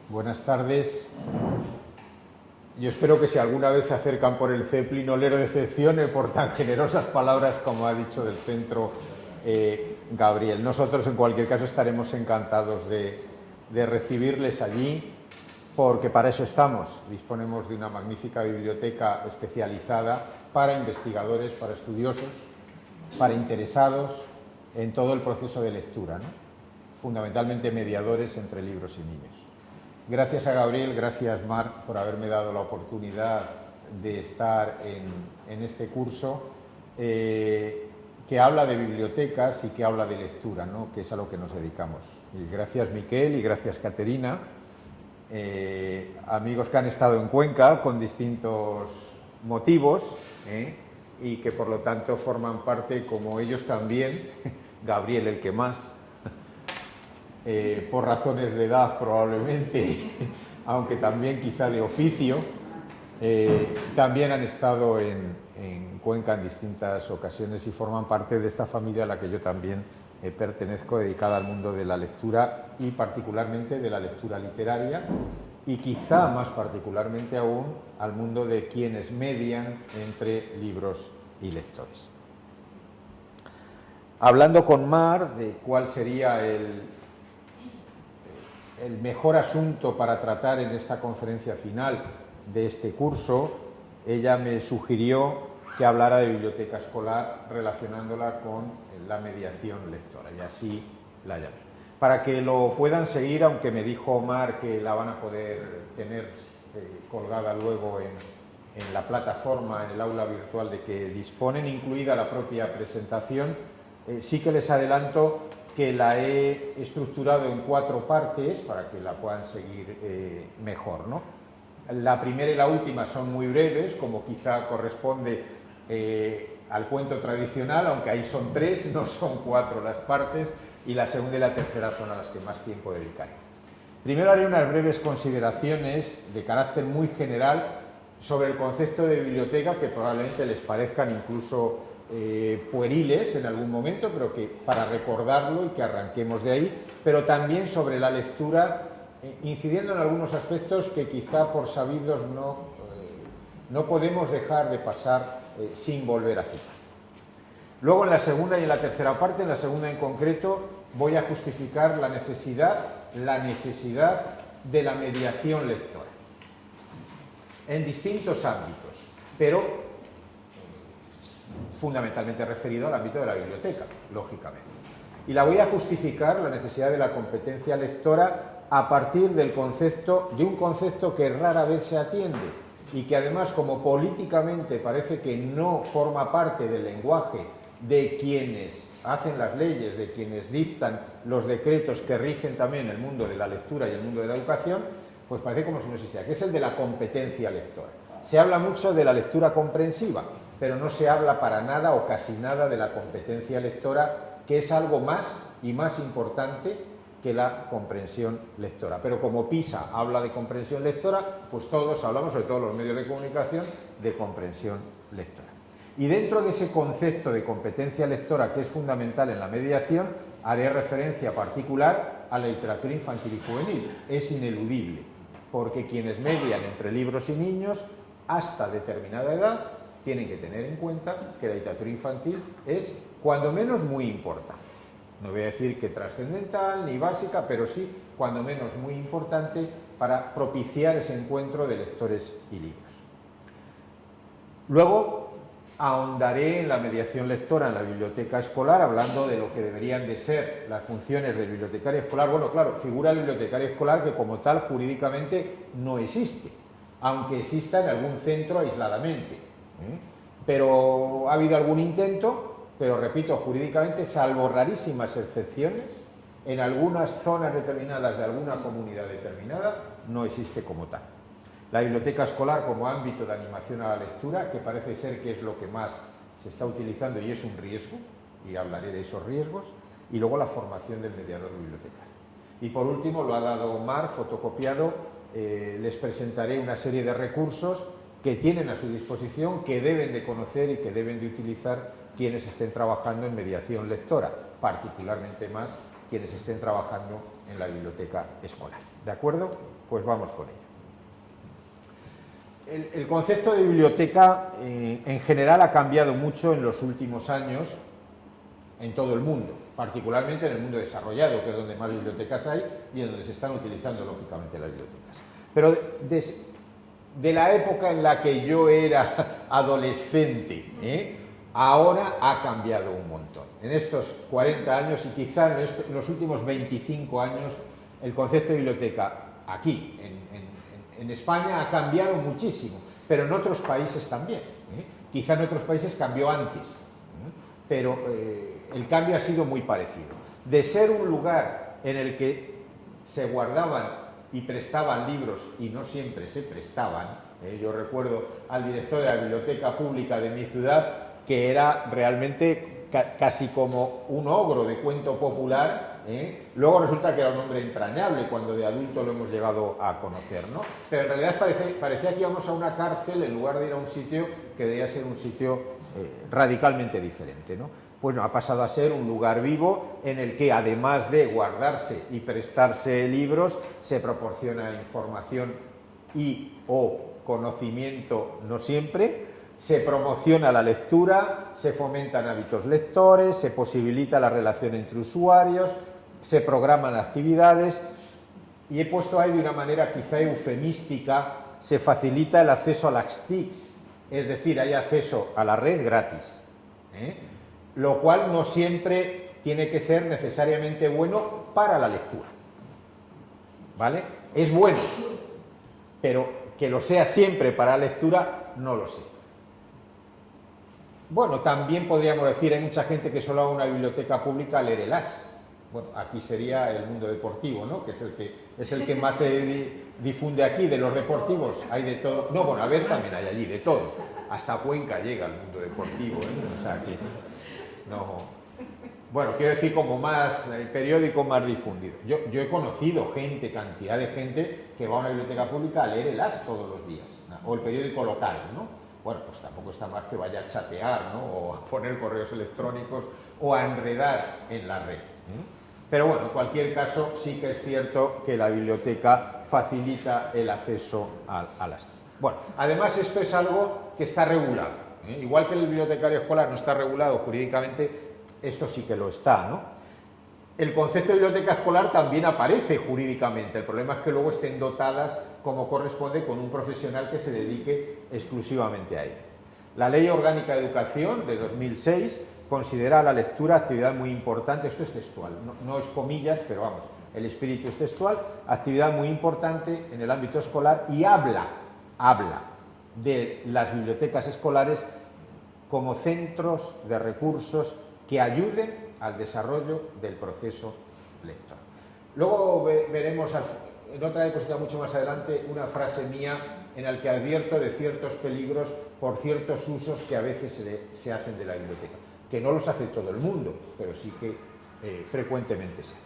Buenas tardes. Yo espero que si alguna vez se acercan por el Zeppelin no les decepcione por tan generosas palabras como ha dicho del centro Gabriel. Nosotros en cualquier caso estaremos encantados de recibirles allí, porque para eso estamos. Disponemos de una magnífica biblioteca especializada para investigadores, para estudiosos, para interesados en todo el proceso de lectura, ¿no? Fundamentalmente mediadores entre libros y niños. Gracias a Gabriel, gracias Marc por haberme dado la oportunidad de estar en este curso que habla de bibliotecas y que habla de lectura, ¿no? Que es a lo que nos dedicamos. Y gracias Miquel y gracias Caterina, amigos que han estado en Cuenca con distintos motivos y que por lo tanto forman parte, como ellos también, Gabriel el que más, por razones de edad probablemente, aunque también quizá de oficio, también han estado en Cuenca en distintas ocasiones y forman parte de esta familia a la que yo también pertenezco, dedicada al mundo de la lectura y particularmente de la lectura literaria y quizá más particularmente aún al mundo de quienes median entre libros y lectores. Hablando con Mar de cuál sería el mejor asunto para tratar en esta conferencia final de este curso, ella me sugirió que hablara de biblioteca escolar relacionándola con la mediación lectora, y así la llamé. Para que lo puedan seguir, aunque me dijo Omar que la van a poder tener colgada luego en la plataforma, en el aula virtual de que disponen, incluida la propia presentación, sí que les adelanto que la he estructurado en 4 partes para que la puedan seguir mejor, ¿no? La primera y la última son muy breves, como quizá corresponde al cuento tradicional, aunque ahí son 3, no son 4 las partes, y la segunda y la tercera son a las que más tiempo dedicaré. Primero haré unas breves consideraciones de carácter muy general sobre el concepto de biblioteca, que probablemente les parezcan incluso pueriles en algún momento, pero que para recordarlo y que arranquemos de ahí, pero también sobre la lectura, incidiendo en algunos aspectos que quizá por sabidos no podemos dejar de pasar sin volver a citar. Luego en la segunda y en la tercera parte, en la segunda en concreto, voy a justificar la necesidad de la mediación lectora en distintos ámbitos, pero fundamentalmente referido al ámbito de la biblioteca, lógicamente. Y la voy a justificar, la necesidad de la competencia lectora, a partir de un concepto que rara vez se atiende y que además, como políticamente parece que no forma parte del lenguaje de quienes hacen las leyes, de quienes dictan los decretos que rigen también el mundo de la lectura y el mundo de la educación, pues parece como si no existiera, que es el de la competencia lectora. Se habla mucho de la lectura comprensiva, pero no se habla para nada o casi nada de la competencia lectora, que es algo más y más importante que la comprensión lectora. Pero como PISA habla de comprensión lectora, pues todos hablamos, sobre todo los medios de comunicación, de comprensión lectora. Y dentro de ese concepto de competencia lectora, que es fundamental en la mediación, haré referencia particular a la literatura infantil y juvenil. Es ineludible, porque quienes median entre libros y niños, hasta determinada edad, tienen que tener en cuenta que la literatura infantil es, cuando menos, muy importante. No voy a decir que trascendental ni básica, pero sí, cuando menos, muy importante para propiciar ese encuentro de lectores y libros. Luego ahondaré en la mediación lectora en la biblioteca escolar, hablando de lo que deberían de ser las funciones del bibliotecario escolar. Bueno, claro, figura el bibliotecario escolar que como tal jurídicamente no existe, aunque exista en algún centro aisladamente. Pero ha habido algún intento, pero repito, jurídicamente, salvo rarísimas excepciones, en algunas zonas determinadas de alguna comunidad determinada, no existe como tal. La biblioteca escolar como ámbito de animación a la lectura, que parece ser que es lo que más se está utilizando y es un riesgo, y hablaré de esos riesgos, y luego la formación del mediador bibliotecario. Y por último, lo ha dado Omar, fotocopiado, les presentaré una serie de recursos que tienen a su disposición, que deben de conocer y que deben de utilizar quienes estén trabajando en mediación lectora, particularmente más quienes estén trabajando en la biblioteca escolar. ¿De acuerdo? Pues vamos con ello. El concepto de biblioteca en general ha cambiado mucho en los últimos años en todo el mundo, particularmente en el mundo desarrollado, que es donde más bibliotecas hay y en donde se están utilizando lógicamente las bibliotecas. Pero de la época en la que yo era adolescente, ahora ha cambiado un montón. En estos 40 años y quizá en los últimos 25 años, el concepto de biblioteca aquí, en España, ha cambiado muchísimo, pero en otros países también. Quizá en otros países cambió antes, pero el cambio ha sido muy parecido. De ser un lugar en el que se guardaban y prestaban libros, y no siempre se prestaban, yo recuerdo al director de la biblioteca pública de mi ciudad, que era realmente casi como un ogro de cuento popular. Luego resulta que era un hombre entrañable cuando de adulto lo hemos llegado a conocer, ¿no? Pero en realidad parecía que íbamos a una cárcel en lugar de ir a un sitio que debía ser un sitio radicalmente diferente, ¿no? Pues no, ha pasado a ser un lugar vivo en el que, además de guardarse y prestarse libros, se proporciona información y o conocimiento, no siempre, se promociona la lectura, se fomentan hábitos lectores, se posibilita la relación entre usuarios, se programan actividades y he puesto ahí de una manera quizá eufemística, se facilita el acceso a las TICs, es decir, hay acceso a la red gratis, lo cual no siempre tiene que ser necesariamente bueno para la lectura, ¿vale? Es bueno, pero que lo sea siempre para la lectura, no lo sé. Bueno, también podríamos decir, hay mucha gente que solo va a una biblioteca pública a leer el As. Bueno, aquí sería el mundo deportivo, ¿no? Que es el que más se difunde aquí, de los deportivos, hay de todo. No, bueno, a ver, también hay allí de todo. Hasta Cuenca llega el mundo deportivo, ¿eh? O sea, que no. Bueno, quiero decir como más, el periódico más difundido. Yo he conocido gente, cantidad de gente, que va a una biblioteca pública a leer el As todos los días, ¿no? O el periódico local, ¿no? Bueno, pues tampoco está más que vaya a chatear, ¿no? O a poner correos electrónicos o a enredar en la red. Pero bueno, en cualquier caso, sí que es cierto que la biblioteca facilita el acceso a las TIC. Bueno, además esto es algo que está regulado. Igual que el bibliotecario escolar no está regulado jurídicamente, esto sí que lo está, ¿no? El concepto de biblioteca escolar también aparece jurídicamente, el problema es que luego estén dotadas como corresponde con un profesional que se dedique exclusivamente a ello. La Ley Orgánica de Educación de 2006 considera la lectura actividad muy importante, esto es textual, no es comillas, pero vamos, el espíritu es textual, actividad muy importante en el ámbito escolar y habla de las bibliotecas escolares como centros de recursos que ayuden al desarrollo del proceso lector. Luego veremos en otra diapositiva mucho más adelante una frase mía en la que advierto de ciertos peligros por ciertos usos que a veces se hacen de la biblioteca, que no los hace todo el mundo, pero sí que frecuentemente se hace.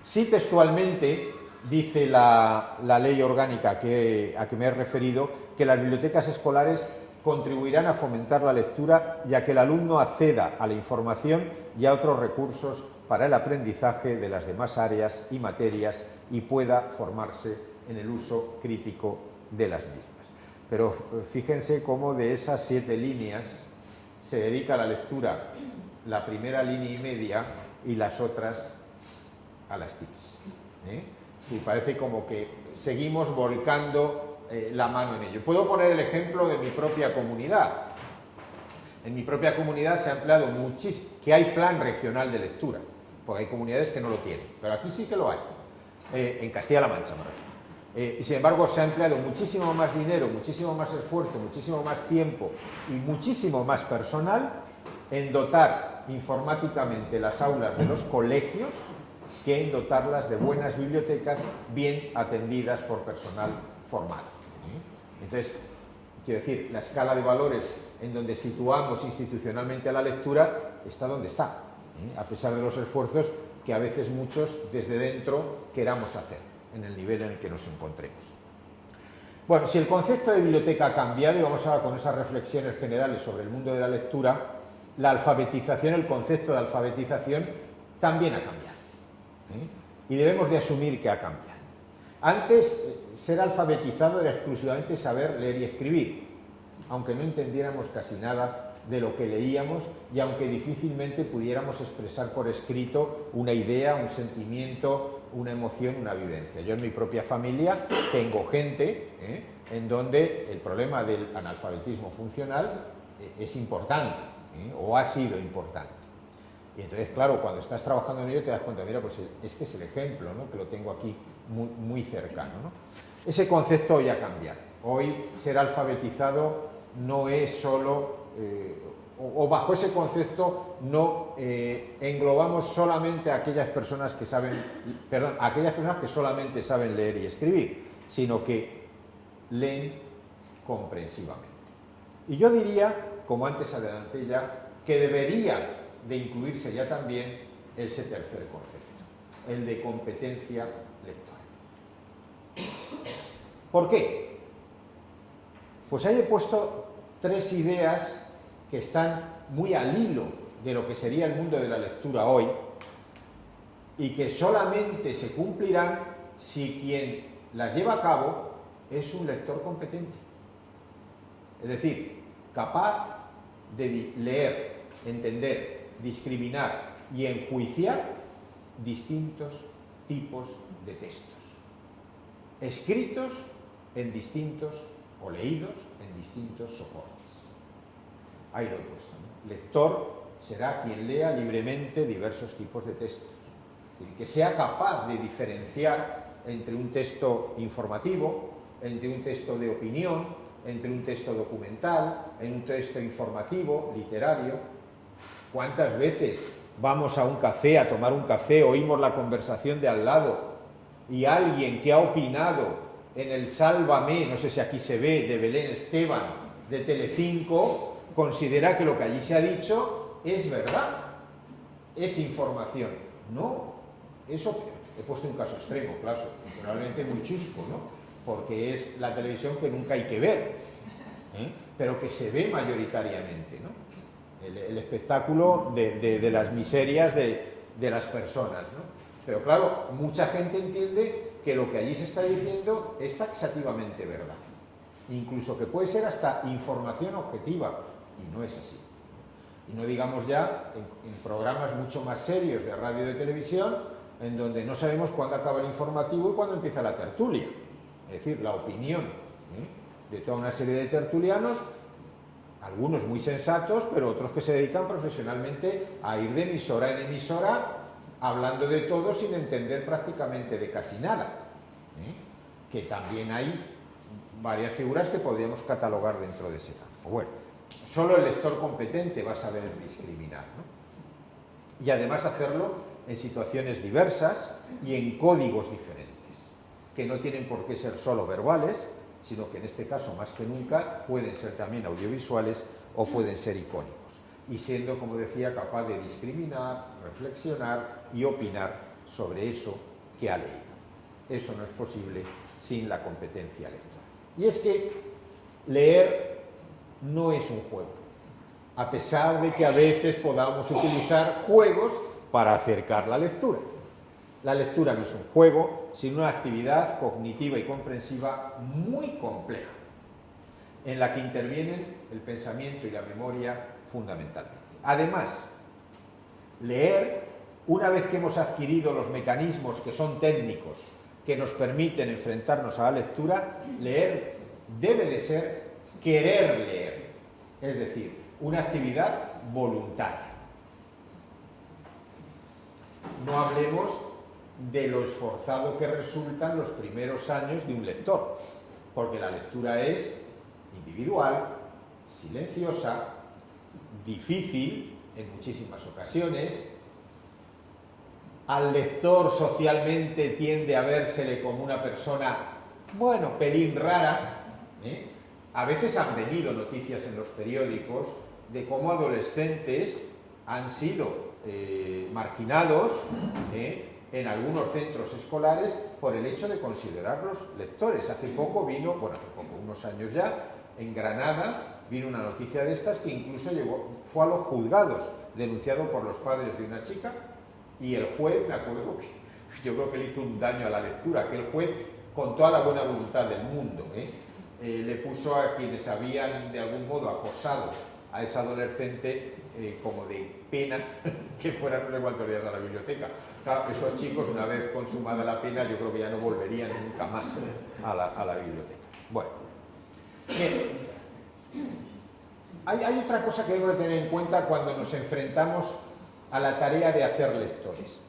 Sí, textualmente dice la ley orgánica a que me he referido que las bibliotecas escolares contribuirán a fomentar la lectura y a que el alumno acceda a la información y a otros recursos para el aprendizaje de las demás áreas y materias y pueda formarse en el uso crítico de las mismas. Pero fíjense cómo de esas 7 líneas se dedica a la lectura la primera línea y media y las otras a las TICs. Y parece como que seguimos volcando la mano en ello. Puedo poner el ejemplo de mi propia comunidad. En mi propia comunidad se ha empleado muchísimo, que hay plan regional de lectura, porque hay comunidades que no lo tienen, pero aquí sí que lo hay, en Castilla-La Mancha, me refiero. Y sin embargo se ha empleado muchísimo más dinero, muchísimo más esfuerzo, muchísimo más tiempo y muchísimo más personal en dotar informáticamente las aulas de los colegios que en dotarlas de buenas bibliotecas bien atendidas por personal formado. Entonces, quiero decir, la escala de valores en donde situamos institucionalmente a la lectura está donde está, a pesar de los esfuerzos que a veces muchos desde dentro queramos hacer en el nivel en el que nos encontremos. Bueno, si el concepto de biblioteca ha cambiado, y vamos ahora con esas reflexiones generales sobre el mundo de la lectura, la alfabetización, el concepto de alfabetización también ha cambiado. Y debemos de asumir que ha cambiado. Antes, ser alfabetizado era exclusivamente saber leer y escribir, aunque no entendiéramos casi nada de lo que leíamos y aunque difícilmente pudiéramos expresar por escrito una idea, un sentimiento, una emoción, una vivencia. Yo en mi propia familia tengo gente en donde el problema del analfabetismo funcional es importante, o ha sido importante. Y entonces, claro, cuando estás trabajando en ello te das cuenta, mira, pues este es el ejemplo, ¿no?, que lo tengo aquí muy, muy cercano, ¿no? Ese concepto hoy ha cambiado. Hoy ser alfabetizado no es solo, o bajo ese concepto no englobamos solamente a aquellas personas que saben, perdón, a aquellas personas que solamente saben leer y escribir, sino que leen comprensivamente. Y yo diría, como antes adelanté ya, que debería de incluirse ya también ese tercer concepto, el de competencia lectora. ¿Por qué? Pues ahí he puesto 3 ideas que están muy al hilo de lo que sería el mundo de la lectura hoy y que solamente se cumplirán si quien las lleva a cabo es un lector competente. Es decir, capaz de leer, entender, discriminar y enjuiciar distintos tipos de textos, escritos en distintos o leídos en distintos soportes. Ahí lo he puesto, ¿no? Lector será quien lea libremente diversos tipos de textos, y que sea capaz de diferenciar entre un texto informativo, entre un texto de opinión, entre un texto documental, en un texto informativo, literario. ¿Cuántas veces vamos a un café, a tomar un café, oímos la conversación de al lado y alguien que ha opinado en el Sálvame, no sé si aquí se ve, de Belén Esteban, de Telecinco, considera que lo que allí se ha dicho es verdad, es información? No, eso he puesto un caso extremo, claro, probablemente muy chusco, ¿no?, porque es la televisión que nunca hay que ver, pero que se ve mayoritariamente, ¿no?, el espectáculo de las miserias de las personas, ¿no? Pero claro, mucha gente entiende que lo que allí se está diciendo es taxativamente verdad, incluso que puede ser hasta información objetiva, y no es así. Y no digamos ya en programas mucho más serios de radio y de televisión, en donde no sabemos cuándo acaba el informativo y cuándo empieza la tertulia, es decir, la opinión de toda una serie de tertulianos, algunos muy sensatos, pero otros que se dedican profesionalmente a ir de emisora en emisora, hablando de todo sin entender prácticamente de casi nada, que también hay varias figuras que podríamos catalogar dentro de ese campo. Bueno, solo el lector competente va a saber discriminar, ¿no?, y además hacerlo en situaciones diversas y en códigos diferentes, que no tienen por qué ser solo verbales, sino que en este caso, más que nunca, pueden ser también audiovisuales o pueden ser icónicos, y siendo, como decía, capaz de discriminar, reflexionar y opinar sobre eso que ha leído. Eso no es posible sin la competencia lectora. Y es que leer no es un juego, a pesar de que a veces podamos utilizar juegos para acercar la lectura. La lectura no es un juego, sino una actividad cognitiva y comprensiva muy compleja, en la que intervienen el pensamiento y la memoria fundamentalmente. Además, leer, una vez que hemos adquirido los mecanismos que son técnicos, que nos permiten enfrentarnos a la lectura, leer debe de ser querer leer, es decir, una actividad voluntaria. No hablemos de lo esforzado que resultan los primeros años de un lector, porque la lectura es individual, silenciosa, difícil en muchísimas ocasiones. Al lector socialmente tiende a vérsele como una persona, bueno, pelín rara, A veces han venido noticias en los periódicos de cómo adolescentes han sido marginados en algunos centros escolares por el hecho de considerarlos lectores. Hace poco vino, bueno, hace poco, unos años ya, en Granada vino una noticia de estas que incluso fue a los juzgados, denunciado por los padres de una chica, y el juez, me acuerdo que yo creo que le hizo un daño a la lectura, que el juez, con toda la buena voluntad del mundo, le puso a quienes habían de algún modo acosado a esa adolescente como de pena que fueran no sé cuántos días a la biblioteca. Claro, esos chicos, una vez consumada la pena, yo creo que ya no volverían nunca más a la biblioteca. Bueno, hay otra cosa que debo de tener en cuenta cuando nos enfrentamos a la tarea de hacer lectores.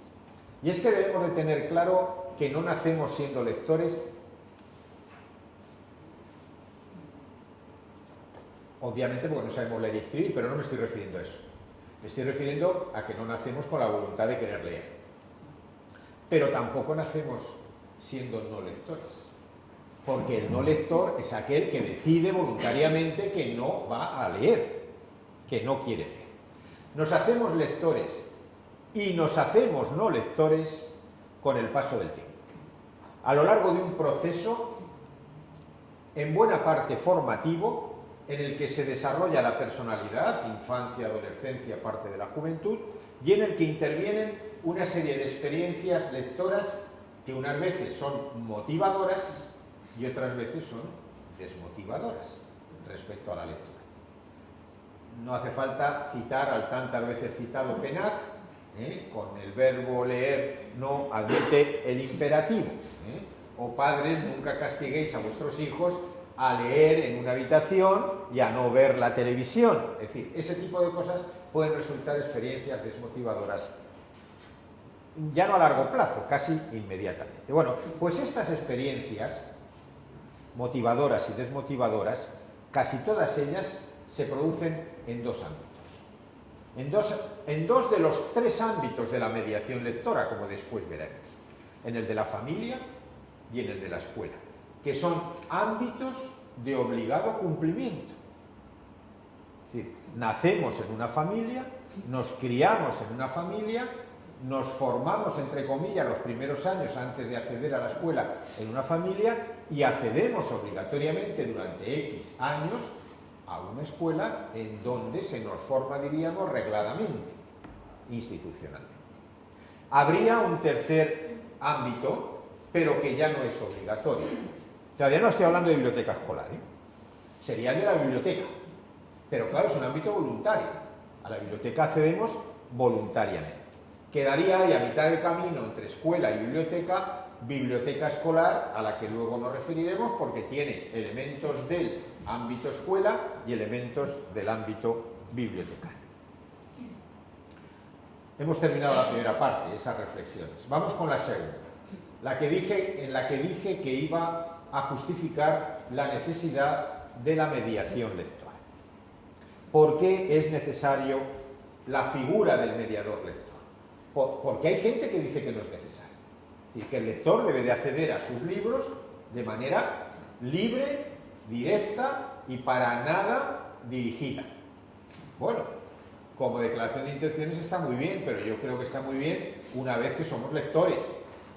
Y es que debemos de tener claro que no nacemos siendo lectores. Obviamente porque no sabemos leer y escribir, pero no me estoy refiriendo a eso. Me estoy refiriendo a que no nacemos con la voluntad de querer leer. Pero tampoco nacemos siendo no lectores. Porque el no lector es aquel que decide voluntariamente que no va a leer, que no quiere leer. Nos hacemos lectores y nos hacemos no lectores con el paso del tiempo. A lo largo de un proceso, en buena parte formativo, en el que se desarrolla la personalidad, infancia, adolescencia, parte de la juventud, y en el que intervienen una serie de experiencias lectoras que unas veces son motivadoras y otras veces son desmotivadoras respecto a la lectura. No hace falta citar al tantas veces citado Penat, con el verbo leer no admite el imperativo. O padres, nunca castiguéis a vuestros hijos a leer en una habitación y a no ver la televisión. Es decir, ese tipo de cosas pueden resultar experiencias desmotivadoras, ya no a largo plazo, casi inmediatamente. Bueno, pues estas experiencias motivadoras y desmotivadoras, casi todas ellas se producen en dos ámbitos. En dos de los tres ámbitos de la mediación lectora, como después veremos. En el de la familia y en el de la escuela, que son ámbitos de obligado cumplimiento. Es decir, nacemos en una familia, nos criamos en una familia, nos formamos, entre comillas, los primeros años antes de acceder a la escuela en una familia y accedemos obligatoriamente durante X años a una escuela en donde se nos forma, diríamos, regladamente, institucionalmente. Habría un tercer ámbito, pero que ya no es obligatorio. Todavía no estoy hablando de biblioteca escolar, sería de la biblioteca, pero claro, es un ámbito voluntario. A la biblioteca accedemos voluntariamente. Quedaría ahí a mitad de camino entre escuela y biblioteca escolar, a la que luego nos referiremos porque tiene elementos del ámbito escuela y elementos del ámbito bibliotecario. Hemos terminado la primera parte, esas reflexiones. Vamos con la segunda, en la que dije que iba a justificar la necesidad de la mediación lectora. ¿Por qué es necesario la figura del mediador lector? Porque hay gente que dice que no es necesario. Es decir, que el lector debe de acceder a sus libros de manera libre, directa y para nada dirigida. Bueno, como declaración de intenciones está muy bien, pero yo creo que está muy bien una vez que somos lectores.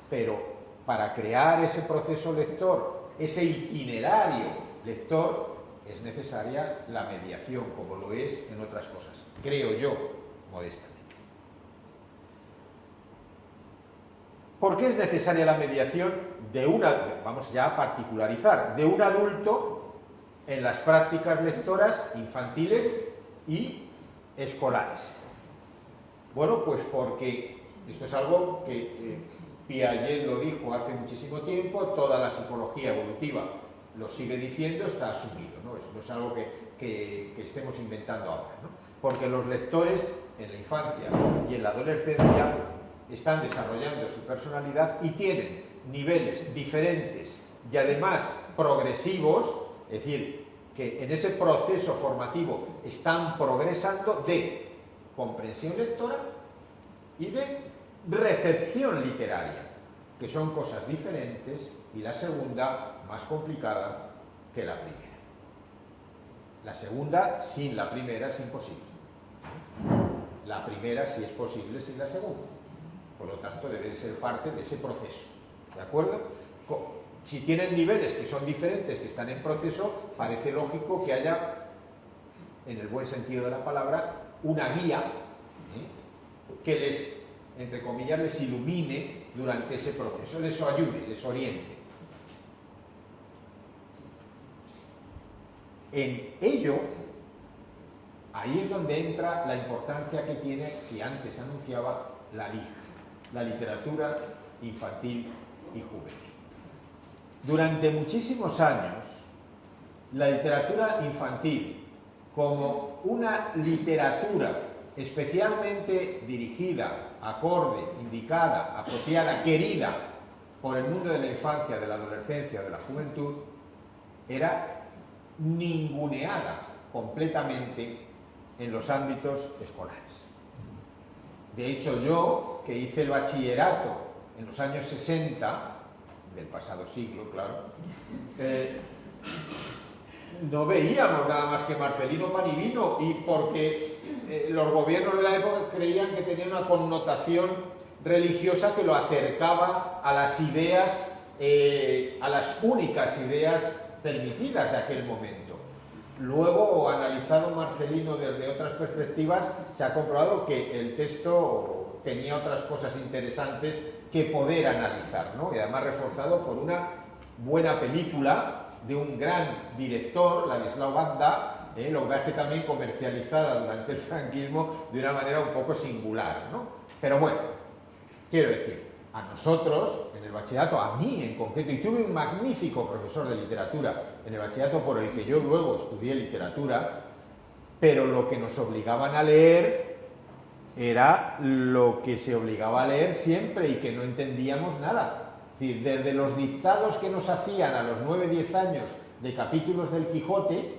Pero para crear ese proceso lector, ese itinerario lector, es necesaria la mediación, como lo es en otras cosas, creo yo, modestamente. ¿Por qué es necesaria la mediación vamos ya a particularizar, de un adulto en las prácticas lectoras infantiles y escolares? Bueno, pues porque esto es algo que Piaget lo dijo hace muchísimo tiempo, toda la psicología evolutiva lo sigue diciendo, está asumido, ¿no? Eso no es algo que estemos inventando ahora, ¿no? Porque los lectores en la infancia y en la adolescencia están desarrollando su personalidad y tienen niveles diferentes y además progresivos, es decir, que en ese proceso formativo están progresando de comprensión lectora y de recepción literaria, que son cosas diferentes, y la segunda más complicada que la primera. La segunda sin la primera es imposible. La primera sí es posible sin la segunda. Por lo tanto, debe ser parte de ese proceso. ¿De acuerdo? Si tienen niveles que son diferentes, que están en proceso, parece lógico que haya, en el buen sentido de la palabra, una guía que les, entre comillas, les ilumine durante ese proceso, les ayude, les oriente. En ello, ahí es donde entra la importancia que tiene, que antes anunciaba, la LIJ, la literatura infantil y juvenil. Durante muchísimos años, la literatura infantil, como una literatura especialmente dirigida, acorde, indicada, apropiada, querida por el mundo de la infancia, de la adolescencia, de la juventud, era ninguneada completamente en los ámbitos escolares. De hecho, yo, que hice el bachillerato en los años 60, del pasado siglo, claro, no veíamos nada más que Marcelino Pan y Vino, y porque los gobiernos de la época creían que tenía una connotación religiosa que lo acercaba a las ideas, a las únicas ideas permitidas de aquel momento. Luego, analizado Marcelino desde otras perspectivas, se ha comprobado que el texto tenía otras cosas interesantes que poder analizar, ¿no? Y además reforzado por una buena película de un gran director, Ladislau Banda, lo que pasa es que también comercializada durante el franquismo de una manera un poco singular, ¿no? Pero bueno, quiero decir, a nosotros, en el bachillerato, a mí en concreto, y tuve un magnífico profesor de literatura en el bachillerato por el que yo luego estudié literatura, pero lo que nos obligaban a leer era lo que se obligaba a leer siempre y que no entendíamos nada. Es decir, desde los dictados que nos hacían a los 9-10 años de capítulos del Quijote,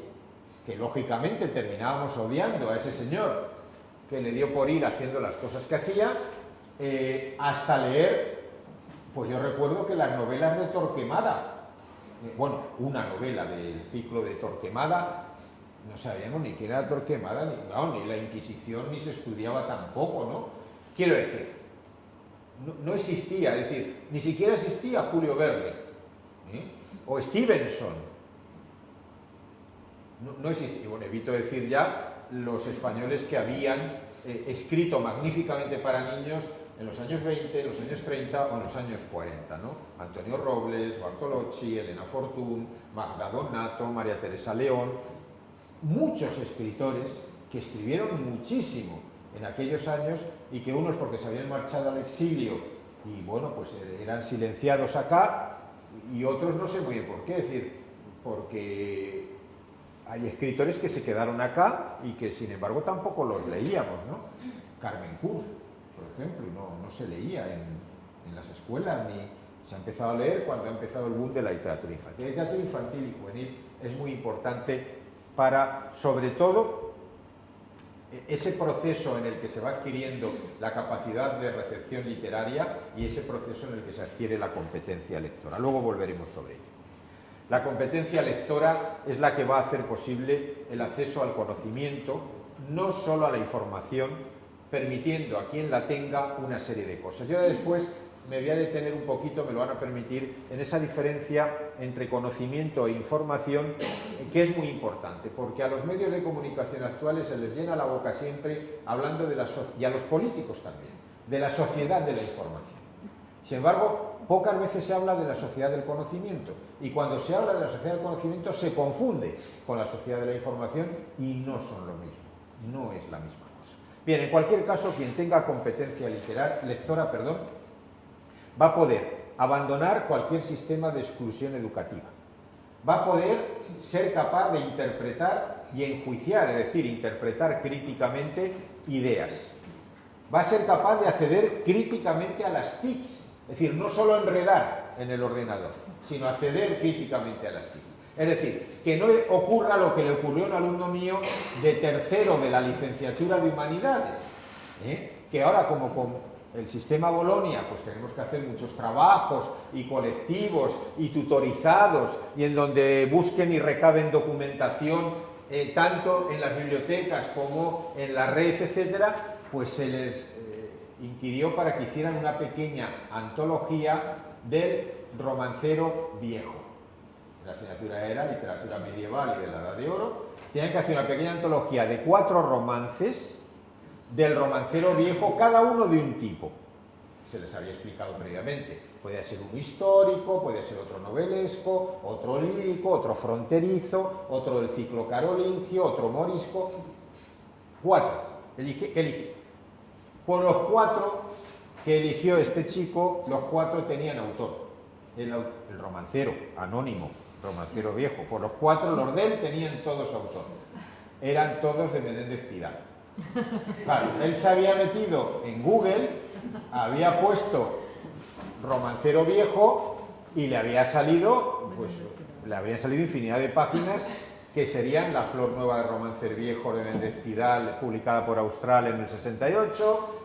que lógicamente terminábamos odiando a ese señor que le dio por ir haciendo las cosas que hacía, hasta leer, pues yo recuerdo que las novelas de Torquemada, bueno, una novela del ciclo de Torquemada, no sabíamos ni qué era Torquemada, ni la Inquisición ni se estudiaba tampoco, ¿no? Quiero decir, no existía, es decir, ni siquiera existía Julio Verne, o Stevenson, no existía. Bueno, evito decir ya los españoles que habían escrito magníficamente para niños en los años 20, en los años 30 o en los años 40, ¿no? Antonio Robles, Bartolocci, Elena Fortún, Magda Donato, María Teresa León, muchos escritores que escribieron muchísimo en aquellos años y que unos porque se habían marchado al exilio y bueno, pues eran silenciados acá, y otros no sé muy bien por qué, es decir, porque hay escritores que se quedaron acá y que sin embargo tampoco los leíamos, ¿no? Carmen Kurz, por ejemplo, no se leía en las escuelas, ni se ha empezado a leer cuando ha empezado el boom de la literatura infantil. La literatura infantil y juvenil es muy importante para, sobre todo, ese proceso en el que se va adquiriendo la capacidad de recepción literaria y ese proceso en el que se adquiere la competencia lectora. Luego volveremos sobre ello. La competencia lectora es la que va a hacer posible el acceso al conocimiento, no solo a la información, permitiendo a quien la tenga una serie de cosas. Yo después me voy a detener un poquito, me lo van a permitir, en esa diferencia entre conocimiento e información, que es muy importante, porque a los medios de comunicación actuales se les llena la boca siempre hablando de y a los políticos también, de la sociedad de la información. Sin embargo, pocas veces se habla de la sociedad del conocimiento, y cuando se habla de la sociedad del conocimiento se confunde con la sociedad de la información y no son lo mismo, no es la misma cosa. Bien, en cualquier caso, quien tenga competencia lectora, va a poder abandonar cualquier sistema de exclusión educativa, va a poder ser capaz de interpretar y enjuiciar, es decir, interpretar críticamente ideas, va a ser capaz de acceder críticamente a las TICs, es decir, no solo enredar en el ordenador, sino acceder críticamente a las TICs. Es decir, que no ocurra lo que le ocurrió a un alumno mío de tercero de la licenciatura de Humanidades, que ahora como con el sistema Bolonia, pues tenemos que hacer muchos trabajos y colectivos y tutorizados y en donde busquen y recaben documentación tanto en las bibliotecas como en la red, etcétera, pues se les inquirió para que hicieran una pequeña antología del romancero viejo. La asignatura era literatura medieval y de la Edad de Oro. Tenían que hacer una pequeña antología de 4 romances del romancero viejo, cada uno de un tipo. se les había explicado previamente. Podía ser uno histórico, podía ser otro novelesco, otro lírico, otro fronterizo, otro del ciclo carolingio, otro morisco. 4. ¿Qué elige? Por los 4 que eligió este chico, los 4 tenían autor. El romancero anónimo, romancero viejo, por los 4, los de él tenían todos autor. Eran todos de Menéndez Pidal. Claro, él se había metido en Google, había puesto romancero viejo y le había salido, pues, le habrían salido infinidad de páginas que serían La flor nueva de Romancer viejo de Menéndez Pidal, publicada por Austral en el 68.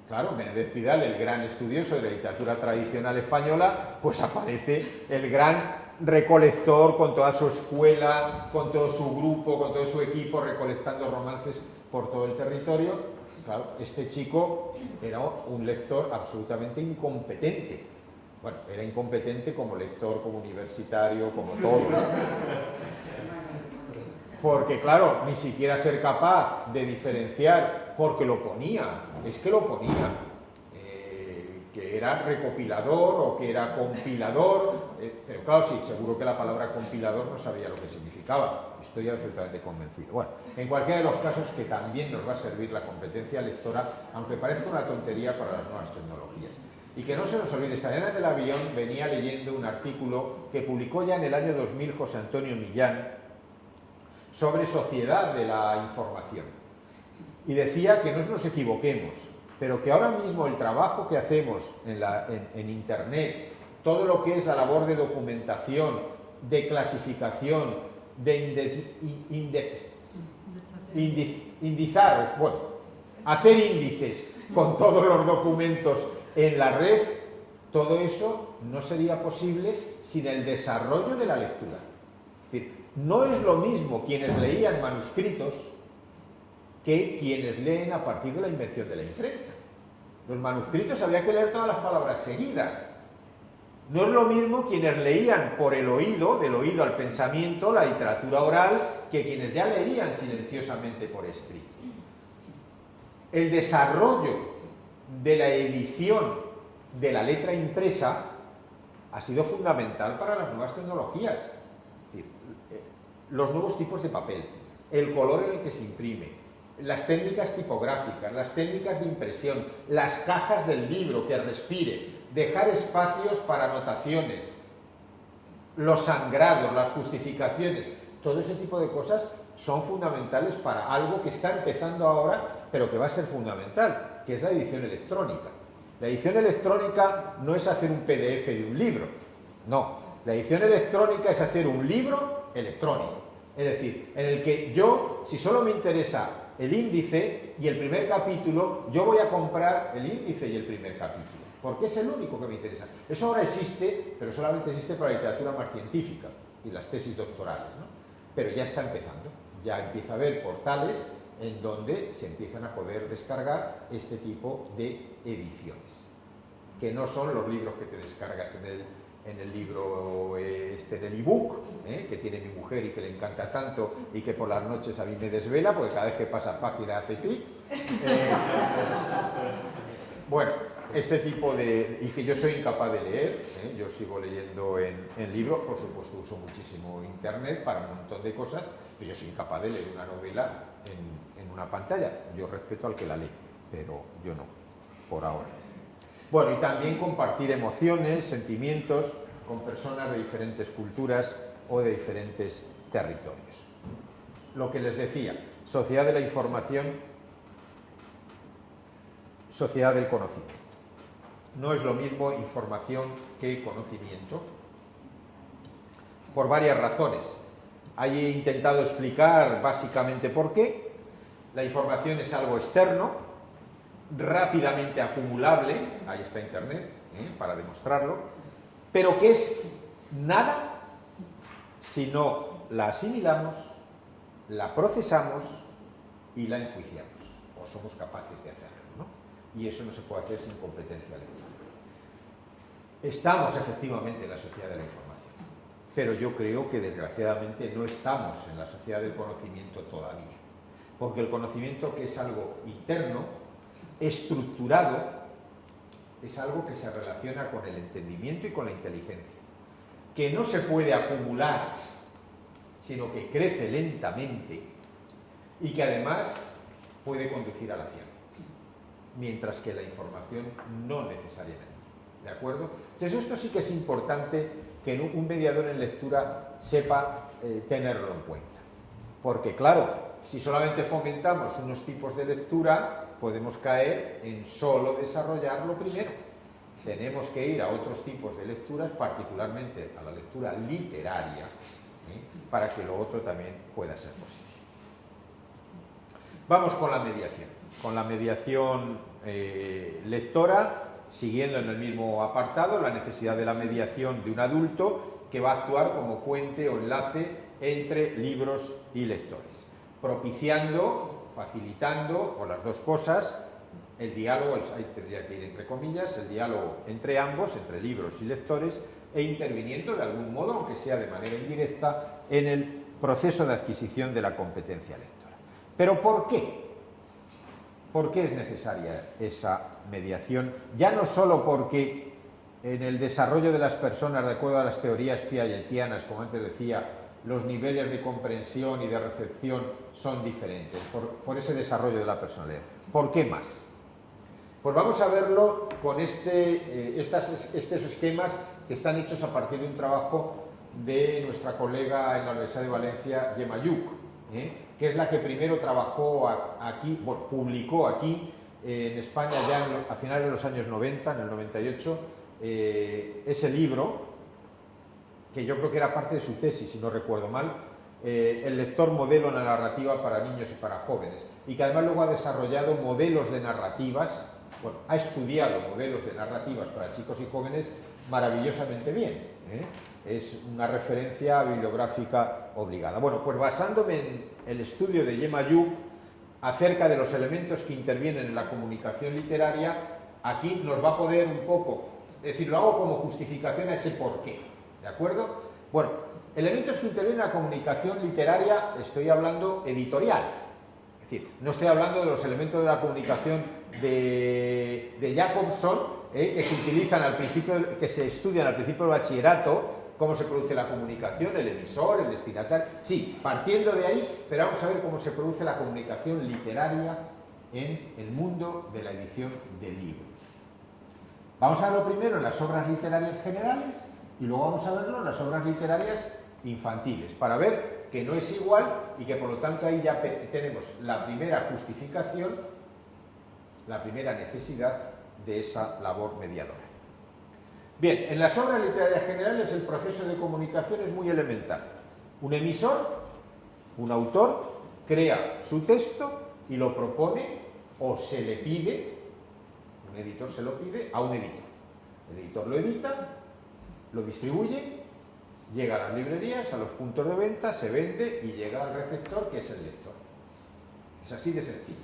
Claro, Menéndez Pidal, el gran estudioso de la literatura tradicional española, pues aparece el gran recolector con toda su escuela, con todo su grupo, con todo su equipo, recolectando romances por todo el territorio. Claro, este chico era un lector absolutamente incompetente. Bueno, era incompetente como lector, como universitario, como todo. Porque, claro, ni siquiera ser capaz de diferenciar, porque lo ponía, es que lo ponía, que era recopilador o que era compilador, pero claro, sí, seguro que la palabra compilador no sabía lo que significaba, estoy absolutamente convencido. Bueno, en cualquiera de los casos que también nos va a servir la competencia lectora, aunque parezca una tontería para las nuevas tecnologías. Y que no se nos olvide, esta mañana en el avión venía leyendo un artículo que publicó ya en el año 2000 José Antonio Millán, sobre sociedad de la información. Y decía que no nos equivoquemos, pero que ahora mismo el trabajo que hacemos en Internet, todo lo que es la labor de documentación, de clasificación, de indizar, bueno, hacer índices con todos los documentos en la red, todo eso no sería posible sin el desarrollo de la lectura. Es decir, no es lo mismo quienes leían manuscritos que quienes leen a partir de la invención de la imprenta. Los manuscritos había que leer todas las palabras seguidas. No es lo mismo quienes leían por el oído, del oído al pensamiento, la literatura oral, que quienes ya leían silenciosamente por escrito. El desarrollo de la edición de la letra impresa ha sido fundamental para las nuevas tecnologías. Los nuevos tipos de papel, el color en el que se imprime, las técnicas tipográficas, las técnicas de impresión, las cajas del libro que respire, dejar espacios para anotaciones, los sangrados, las justificaciones, todo ese tipo de cosas son fundamentales para algo que está empezando ahora, pero que va a ser fundamental, que es la edición electrónica. La edición electrónica no es hacer un PDF de un libro, no. La edición electrónica es hacer un libro electrónico. Es decir, en el que yo, si solo me interesa el índice y el primer capítulo, yo voy a comprar el índice y el primer capítulo, porque es el único que me interesa. Eso ahora existe, pero solamente existe para la literatura más científica y las tesis doctorales, ¿no? Pero ya está empezando, ya empieza a haber portales en donde se empiezan a poder descargar este tipo de ediciones, que no son los libros que te descargas en el libro, en el ebook, que tiene mi mujer y que le encanta tanto y que por las noches a mí me desvela, porque cada vez que pasa página hace clic. Bueno, este tipo de... y que yo soy incapaz de leer, yo sigo leyendo en libros, por supuesto uso muchísimo internet para un montón de cosas, pero yo soy incapaz de leer una novela en una pantalla. Yo respeto al que la lee, pero yo no, por ahora. Bueno, y también compartir emociones, sentimientos con personas de diferentes culturas o de diferentes territorios. Lo que les decía, sociedad de la información, sociedad del conocimiento. No es lo mismo información que conocimiento, por varias razones. Ahí he intentado explicar básicamente por qué. La información es algo externo, rápidamente acumulable, ahí está Internet, para demostrarlo, pero que es nada si no la asimilamos, la procesamos y la enjuiciamos, o somos capaces de hacerlo, ¿no? Y eso no se puede hacer sin competencia lectora. Estamos efectivamente en la sociedad de la información, pero yo creo que desgraciadamente no estamos en la sociedad del conocimiento todavía, porque el conocimiento, que es algo interno, estructurado, es algo que se relaciona con el entendimiento y con la inteligencia, que no se puede acumular, sino que crece lentamente y que además puede conducir a la ciencia, mientras que la información no necesariamente. ¿De acuerdo? Entonces esto sí que es importante que un mediador en lectura sepa tenerlo en cuenta. Porque claro, si solamente fomentamos unos tipos de lectura, podemos caer en solo desarrollar lo primero. Tenemos que ir a otros tipos de lecturas, particularmente a la lectura literaria, para que lo otro también pueda ser posible. Vamos con la mediación. Con la mediación lectora, siguiendo en el mismo apartado, la necesidad de la mediación de un adulto que va a actuar como puente o enlace entre libros y lectores, propiciando, facilitando, o las dos cosas, el diálogo, ahí tendría que ir entre comillas, el diálogo entre ambos, entre libros y lectores, e interviniendo de algún modo, aunque sea de manera indirecta, en el proceso de adquisición de la competencia lectora. ¿Pero por qué? ¿Por qué es necesaria esa mediación? Ya no solo porque en el desarrollo de las personas, de acuerdo a las teorías piagetianas, como antes decía, los niveles de comprensión y de recepción son diferentes, por ese desarrollo de la personalidad. ¿Por qué más? Pues vamos a verlo con estos esquemas que están hechos a partir de un trabajo de nuestra colega en la Universidad de Valencia, Gemma Lluch, que es la que primero trabajó aquí, bueno, publicó aquí en España ya a finales de los años 90, en el 98, ese libro, que yo creo que era parte de su tesis, si no recuerdo mal, el lector modelo en la narrativa para niños y para jóvenes, y que además luego ha desarrollado modelos de narrativas, bueno, ha estudiado modelos de narrativas para chicos y jóvenes maravillosamente bien, es una referencia bibliográfica obligada. Bueno, pues basándome en el estudio de Gemma Lluch acerca de los elementos que intervienen en la comunicación literaria, aquí nos va a poder un poco, es decir, lo hago como justificación a ese porqué, ¿de acuerdo? Bueno, elementos que intervienen en la comunicación literaria, estoy hablando editorial, es decir, no estoy hablando de los elementos de la comunicación de Jacobson, que se utilizan al principio, que se estudian al principio del bachillerato, cómo se produce la comunicación, el emisor, el destinatario, sí, partiendo de ahí, pero vamos a ver cómo se produce la comunicación literaria en el mundo de la edición de libros. Vamos a verlo primero en las obras literarias generales y luego vamos a verlo en las obras literarias infantiles, para ver que no es igual y que por lo tanto ahí ya tenemos la primera justificación, la primera necesidad de esa labor mediadora. Bien, en las obras literarias generales el proceso de comunicación es muy elemental. Un emisor, un autor, crea su texto y lo propone o se le pide, un editor se lo pide a un editor. El editor lo edita, lo distribuye, llega a las librerías, a los puntos de venta, se vende y llega al receptor, que es el lector. Es así de sencillo.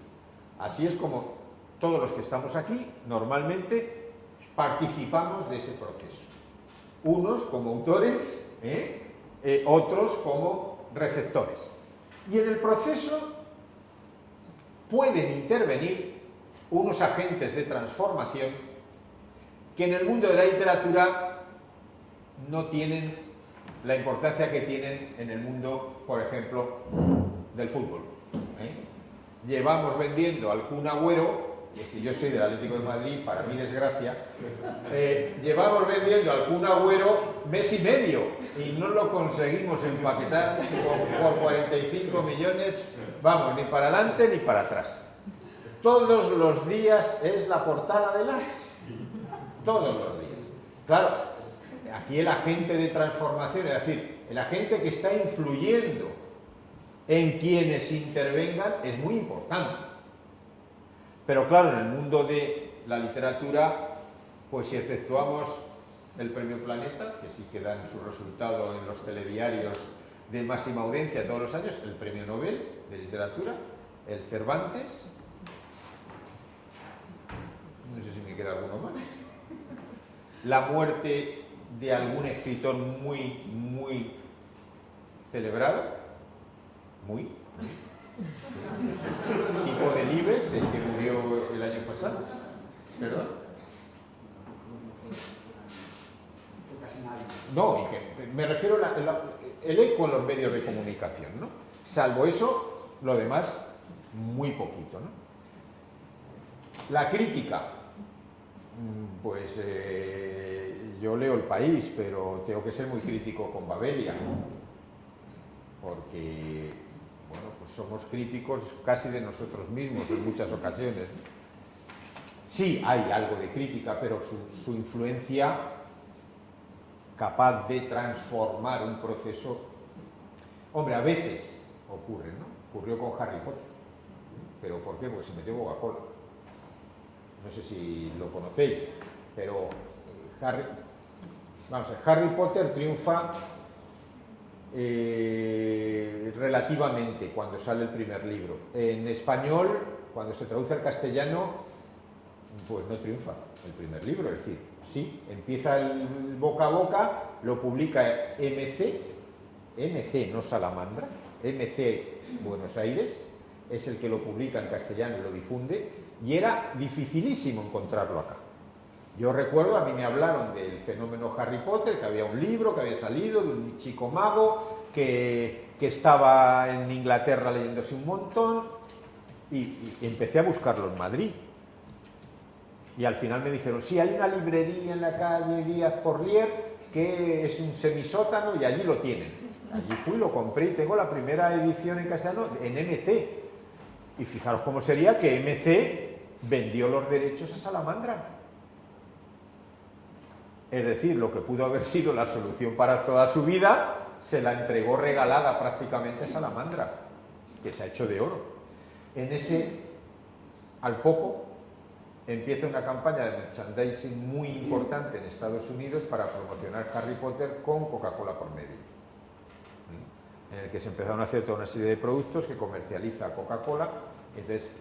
Así es como todos los que estamos aquí normalmente participamos de ese proceso. Unos como autores, otros como receptores. Y en el proceso pueden intervenir unos agentes de transformación que en el mundo de la literatura no tienen la importancia que tienen en el mundo, por ejemplo, del fútbol. Llevamos vendiendo al Kun Agüero, y es que yo soy del Atlético de Madrid, para mi desgracia, llevamos vendiendo al Kun Agüero mes y medio y no lo conseguimos empaquetar por 45 millones, vamos, ni para adelante ni para atrás. Todos los días es la portada de las... Todos los días. Claro, aquí el agente de transformación, es decir, el agente que está influyendo en quienes intervengan es muy importante. Pero claro, en el mundo de la literatura, pues si efectuamos el Premio Planeta, que sí que dan su resultado en los telediarios de máxima audiencia todos los años, el Premio Nobel de Literatura, el Cervantes, no sé si me queda alguno más, la muerte de algún escritor muy celebrado, tipo Delibes, el que murió el año pasado, ¿perdón? nadie. No, y que me refiero el eco en los medios de comunicación, ¿no? Salvo eso, lo demás, muy poquito, ¿no? La crítica, pues yo leo El País, pero tengo que ser muy crítico con Babelia, porque, bueno, pues somos críticos casi de nosotros mismos en muchas ocasiones. Sí, hay algo de crítica, pero su influencia capaz de transformar un proceso, hombre, a veces ocurre, ¿no? Ocurrió con Harry Potter. ¿Pero por qué? Porque se metió Coca-Cola. No sé si lo conocéis, pero Harry Potter triunfa relativamente cuando sale el primer libro. En español, cuando se traduce al castellano, pues no triunfa el primer libro, es decir, sí, empieza el boca a boca, lo publica MC, no Salamandra, MC Buenos Aires, es el que lo publica en castellano y lo difunde, y era dificilísimo encontrarlo acá. Yo recuerdo, a mí me hablaron del fenómeno Harry Potter, que había un libro que había salido de un chico mago que estaba en Inglaterra leyéndose un montón, y empecé a buscarlo en Madrid. Y al final me dijeron, sí, hay una librería en la calle Díaz Porlier que es un semisótano y allí lo tienen. Allí fui, lo compré y tengo la primera edición en castellano en MC. Y fijaros cómo sería que MC vendió los derechos a Salamandra. Es decir, lo que pudo haber sido la solución para toda su vida, se la entregó regalada prácticamente a Salamandra, que se ha hecho de oro. En ese, al poco, empieza una campaña de merchandising muy importante en Estados Unidos para promocionar Harry Potter con Coca-Cola por medio, en el que se empezaron a hacer toda una serie de productos que comercializa Coca-Cola. Entonces,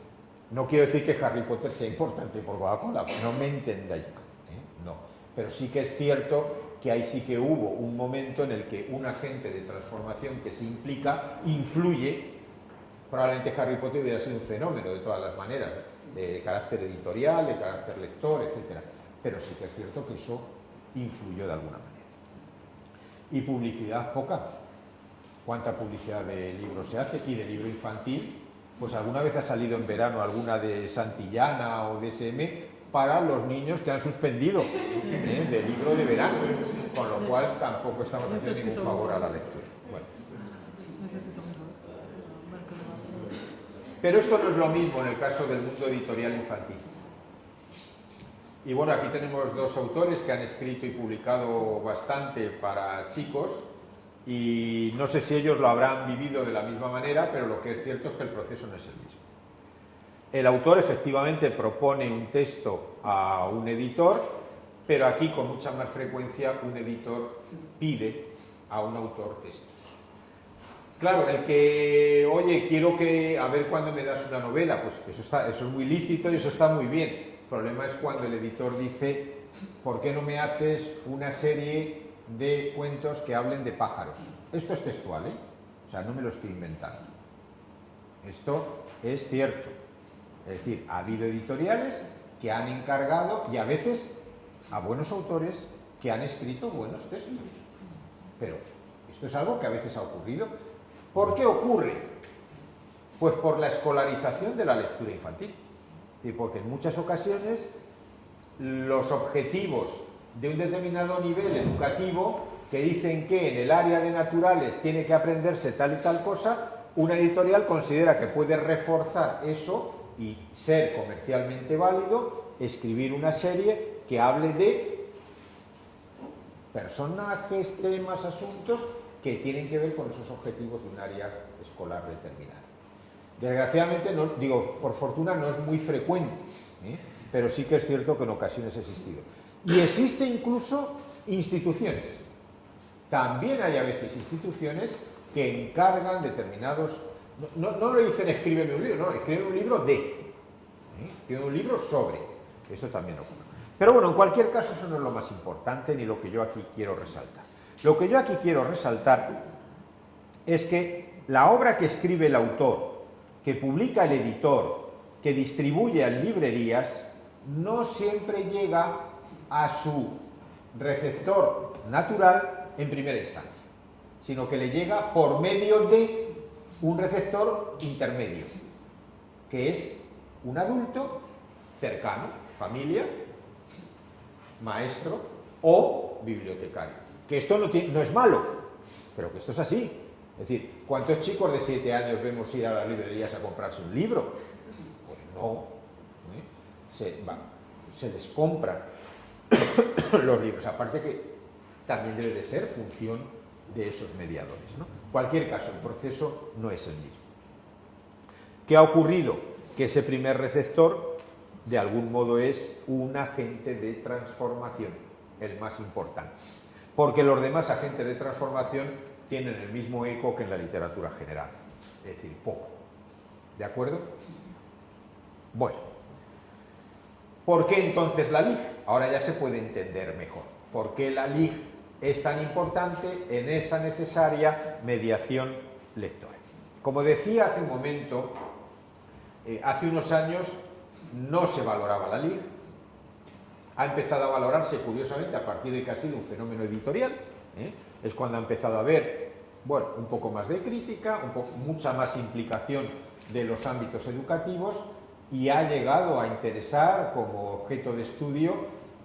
no quiero decir que Harry Potter sea importante por Coca-Cola, no me entendáis mal, no, pero sí que es cierto que ahí sí que hubo un momento en el que un agente de transformación que se implica, influye. Probablemente Harry Potter hubiera sido un fenómeno de todas las maneras, de carácter editorial, de carácter lector, etc. Pero sí que es cierto que eso influyó de alguna manera. Y publicidad poca. ¿Cuánta publicidad de libros se hace? Y de libro infantil, pues alguna vez ha salido en verano alguna de Santillana o de SM para los niños que han suspendido de libro de verano, con lo cual tampoco estamos haciendo ningún favor a la lectura. Bueno. Pero esto no es lo mismo en el caso del mundo editorial infantil. Y bueno, aquí tenemos dos autores que han escrito y publicado bastante para chicos, y no sé si ellos lo habrán vivido de la misma manera, pero lo que es cierto es que el proceso no es el mismo. El autor efectivamente propone un texto a un editor, pero aquí con mucha más frecuencia un editor pide a un autor textos. Claro, el que, oye, quiero que, a ver cuándo me das una novela, pues eso es muy lícito y eso está muy bien. El problema es cuando el editor dice, ¿por qué no me haces una serie de cuentos que hablen de pájaros? Esto es textual, ¿eh? O sea, no me lo estoy inventando. Esto es cierto. Es decir, ha habido editoriales que han encargado, y a veces a buenos autores que han escrito buenos textos. Pero esto es algo que a veces ha ocurrido. ¿Por qué ocurre? Pues por la escolarización de la lectura infantil. Y porque en muchas ocasiones los objetivos de un determinado nivel educativo, que dicen que en el área de naturales tiene que aprenderse tal y tal cosa, una editorial considera que puede reforzar eso y ser comercialmente válido, escribir una serie que hable de personajes, temas, asuntos que tienen que ver con esos objetivos de un área escolar determinada. Desgraciadamente, no, digo, por fortuna no es muy frecuente, pero sí que es cierto que en ocasiones ha existido. Y existe incluso instituciones. También hay a veces instituciones que encargan determinados... No le dicen escríbeme un libro, no, escríbeme un libro de... escríbeme un libro sobre... Esto también ocurre. Pero bueno, en cualquier caso eso no es lo más importante ni lo que yo aquí quiero resaltar. Lo que yo aquí quiero resaltar es que la obra que escribe el autor, que publica el editor, que distribuye en librerías, no siempre llega a su receptor natural en primera instancia, sino que le llega por medio de un receptor intermedio, que es un adulto cercano, familia, maestro o bibliotecario. Que esto no es malo, pero que esto es así. Es decir, ¿cuántos chicos de 7 años vemos ir a las librerías a comprarse un libro? Pues no. Se les compran los libros. Aparte que también debe de ser función de esos mediadores, ¿no? En cualquier caso, el proceso no es el mismo. ¿Qué ha ocurrido? Que ese primer receptor, de algún modo, es un agente de transformación, el más importante. Porque los demás agentes de transformación tienen el mismo eco que en la literatura general, es decir, poco. ¿De acuerdo? Bueno, ¿por qué entonces la LIG? Ahora ya se puede entender mejor. ¿Por qué la LIG es tan importante en esa necesaria mediación lectora? Como decía hace un momento, hace unos años no se valoraba la LIG. Ha empezado a valorarse, curiosamente, a partir de que ha sido un fenómeno editorial. Es cuando ha empezado a haber, bueno, un poco más de crítica, mucha más implicación de los ámbitos educativos, y ha llegado a interesar como objeto de estudio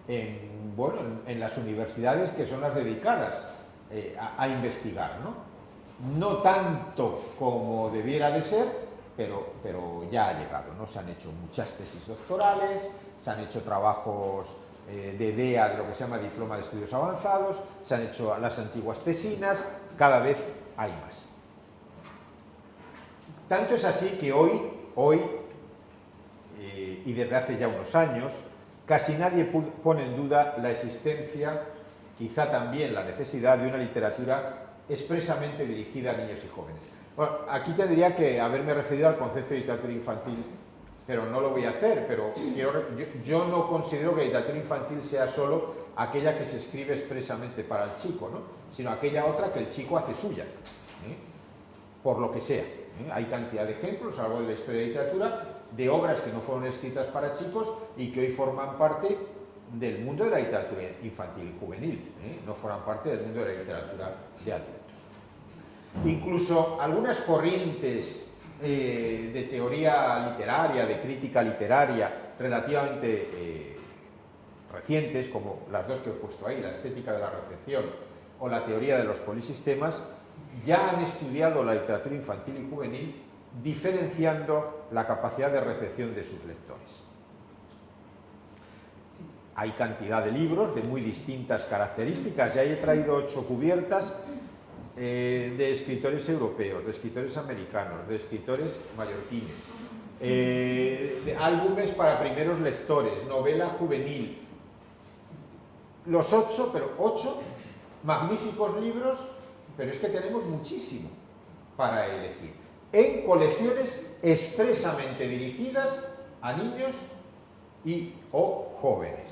en las universidades que son las dedicadas a investigar, ¿no? No tanto como debiera de ser, pero ya ha llegado, ¿no? Se han hecho muchas tesis doctorales, se han hecho trabajos de DEA, de lo que se llama Diploma de Estudios Avanzados, se han hecho las antiguas tesinas, cada vez hay más. Tanto es así que hoy y desde hace ya unos años, casi nadie pone en duda la existencia, quizá también la necesidad de una literatura expresamente dirigida a niños y jóvenes. Bueno, aquí tendría que haberme referido al concepto de literatura infantil, pero no lo voy a hacer. Pero yo no considero que la literatura infantil sea solo aquella que se escribe expresamente para el chico, ¿no? Sino aquella otra que el chico hace suya, por lo que sea. Hay cantidad de ejemplos a lo largo de la historia de la literatura de obras que no fueron escritas para chicos y que hoy forman parte del mundo de la literatura infantil y juvenil, no forman parte del mundo de la literatura de adultos. Incluso algunas corrientes de teoría literaria, de crítica literaria, relativamente recientes, como las dos que he puesto ahí, la estética de la recepción o la teoría de los polisistemas, ya han estudiado la literatura infantil y juvenil diferenciando la capacidad de recepción de sus lectores. Hay cantidad de libros de muy distintas características, y ahí he traído 8 cubiertas de escritores europeos, de escritores americanos, de escritores mallorquines, de álbumes para primeros lectores, novela juvenil. Los 8, pero 8 magníficos libros, pero es que tenemos muchísimo para elegir, en colecciones expresamente dirigidas a niños y o jóvenes.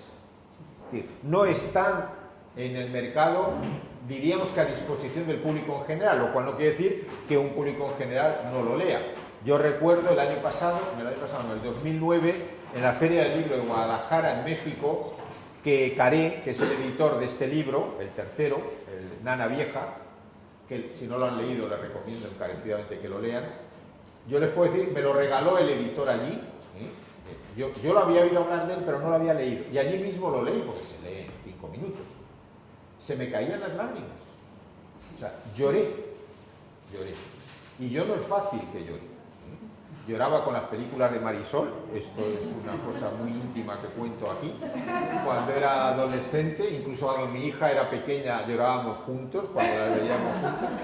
Es decir, no están en el mercado, diríamos que a disposición del público en general, lo cual no quiere decir que un público en general no lo lea. Yo recuerdo el año pasado, en el 2009, en la Feria del Libro de Guadalajara, en México, que Caré, que es el editor de este libro, el tercero, el Nana Vieja, que si no lo han leído les recomiendo encarecidamente que lo lean. Yo les puedo decir, me lo regaló el editor allí. Yo lo había oído hablar de él, pero no lo había leído. Y allí mismo lo leí, porque se lee en 5 minutos. Se me caían las lágrimas. O sea, lloré. Y yo no es fácil que llore. Lloraba con las películas de Marisol, esto es una cosa muy íntima que cuento aquí. Cuando era adolescente, incluso cuando mi hija era pequeña, llorábamos juntos, cuando la veíamos juntos.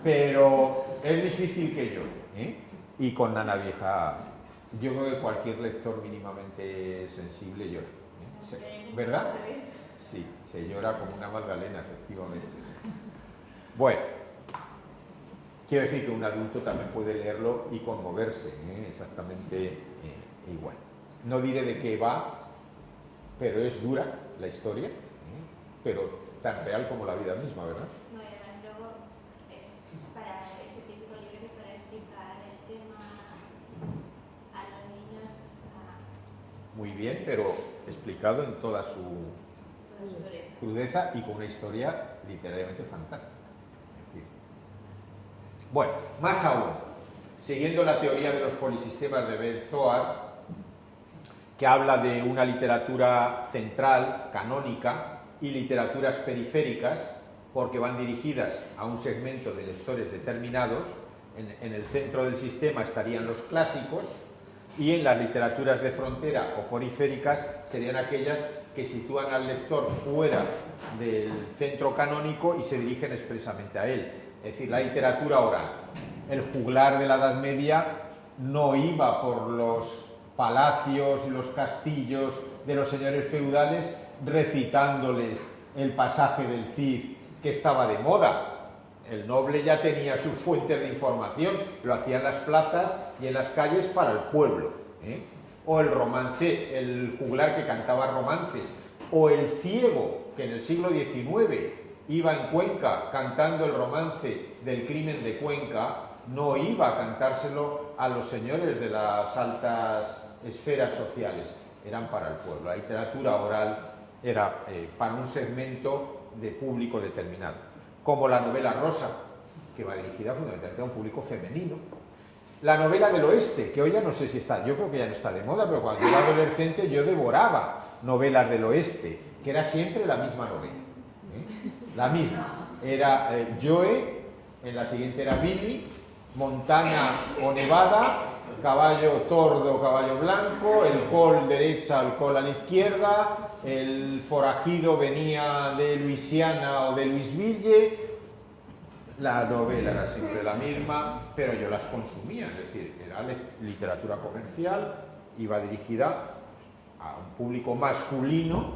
Pero es difícil que llore, Y con Nana Vieja, yo creo que cualquier lector mínimamente sensible llora, ¿verdad? Sí, se llora como una magdalena, efectivamente. Sí. Bueno, quiero decir que un adulto también puede leerlo y conmoverse, exactamente igual. No diré de qué va, pero es dura la historia, pero tan real como la vida misma, ¿verdad? No, además luego es para ese tipo de libros, para explicar el tema a los niños. Muy bien, pero explicado en toda su crudeza y con una historia literariamente fantástica. Es decir, bueno, más aún, siguiendo la teoría de los polisistemas de Ben Zohar, que habla de una literatura central, canónica, y literaturas periféricas, porque van dirigidas a un segmento de lectores determinados. En el centro del sistema estarían los clásicos, y en las literaturas de frontera o periféricas serían aquellas que sitúan al lector fuera del centro canónico y se dirigen expresamente a él. Es decir, la literatura oral. El juglar de la Edad Media no iba por los palacios y los castillos de los señores feudales recitándoles el pasaje del Cid que estaba de moda. El noble ya tenía sus fuentes de información, lo hacía en las plazas y en las calles para el pueblo, ¿eh? O el romance, el juglar que cantaba romances, o el ciego que en el siglo XIX iba en Cuenca cantando el romance del crimen de Cuenca, no iba a cantárselo a los señores de las altas esferas sociales, eran para el pueblo. La literatura oral era para un segmento de público determinado, como la novela rosa, que va dirigida fundamentalmente a un público femenino. La novela del oeste, que hoy ya no sé si está, yo creo que ya no está de moda, pero cuando yo era adolescente yo devoraba novelas del oeste, que era siempre la misma novela, ¿eh? La misma. Era Joe, en la siguiente era Billy, Montana o Nevada, caballo tordo, caballo blanco, el col derecha, el col a la izquierda, el forajido venía de Luisiana o de Louisville. La novela era siempre la misma, pero yo las consumía, es decir, era literatura comercial, iba dirigida a un público masculino,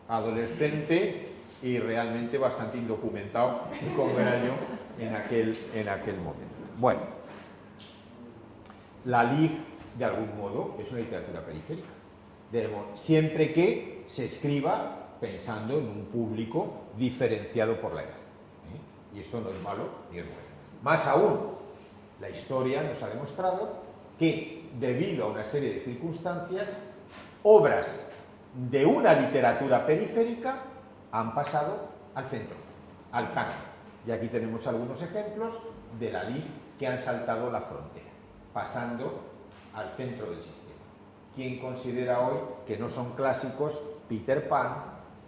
adolescente y realmente bastante indocumentado, como era yo en aquel momento. Bueno, la Ligue, de algún modo, es una literatura periférica, siempre que se escriba pensando en un público diferenciado por la edad. Y esto no es malo ni es bueno. Más aún, la historia nos ha demostrado que, debido a una serie de circunstancias, obras de una literatura periférica han pasado al centro, al canon. Y aquí tenemos algunos ejemplos de la Ligue que han saltado la frontera, pasando al centro del sistema. ¿Quién considera hoy que no son clásicos Peter Pan,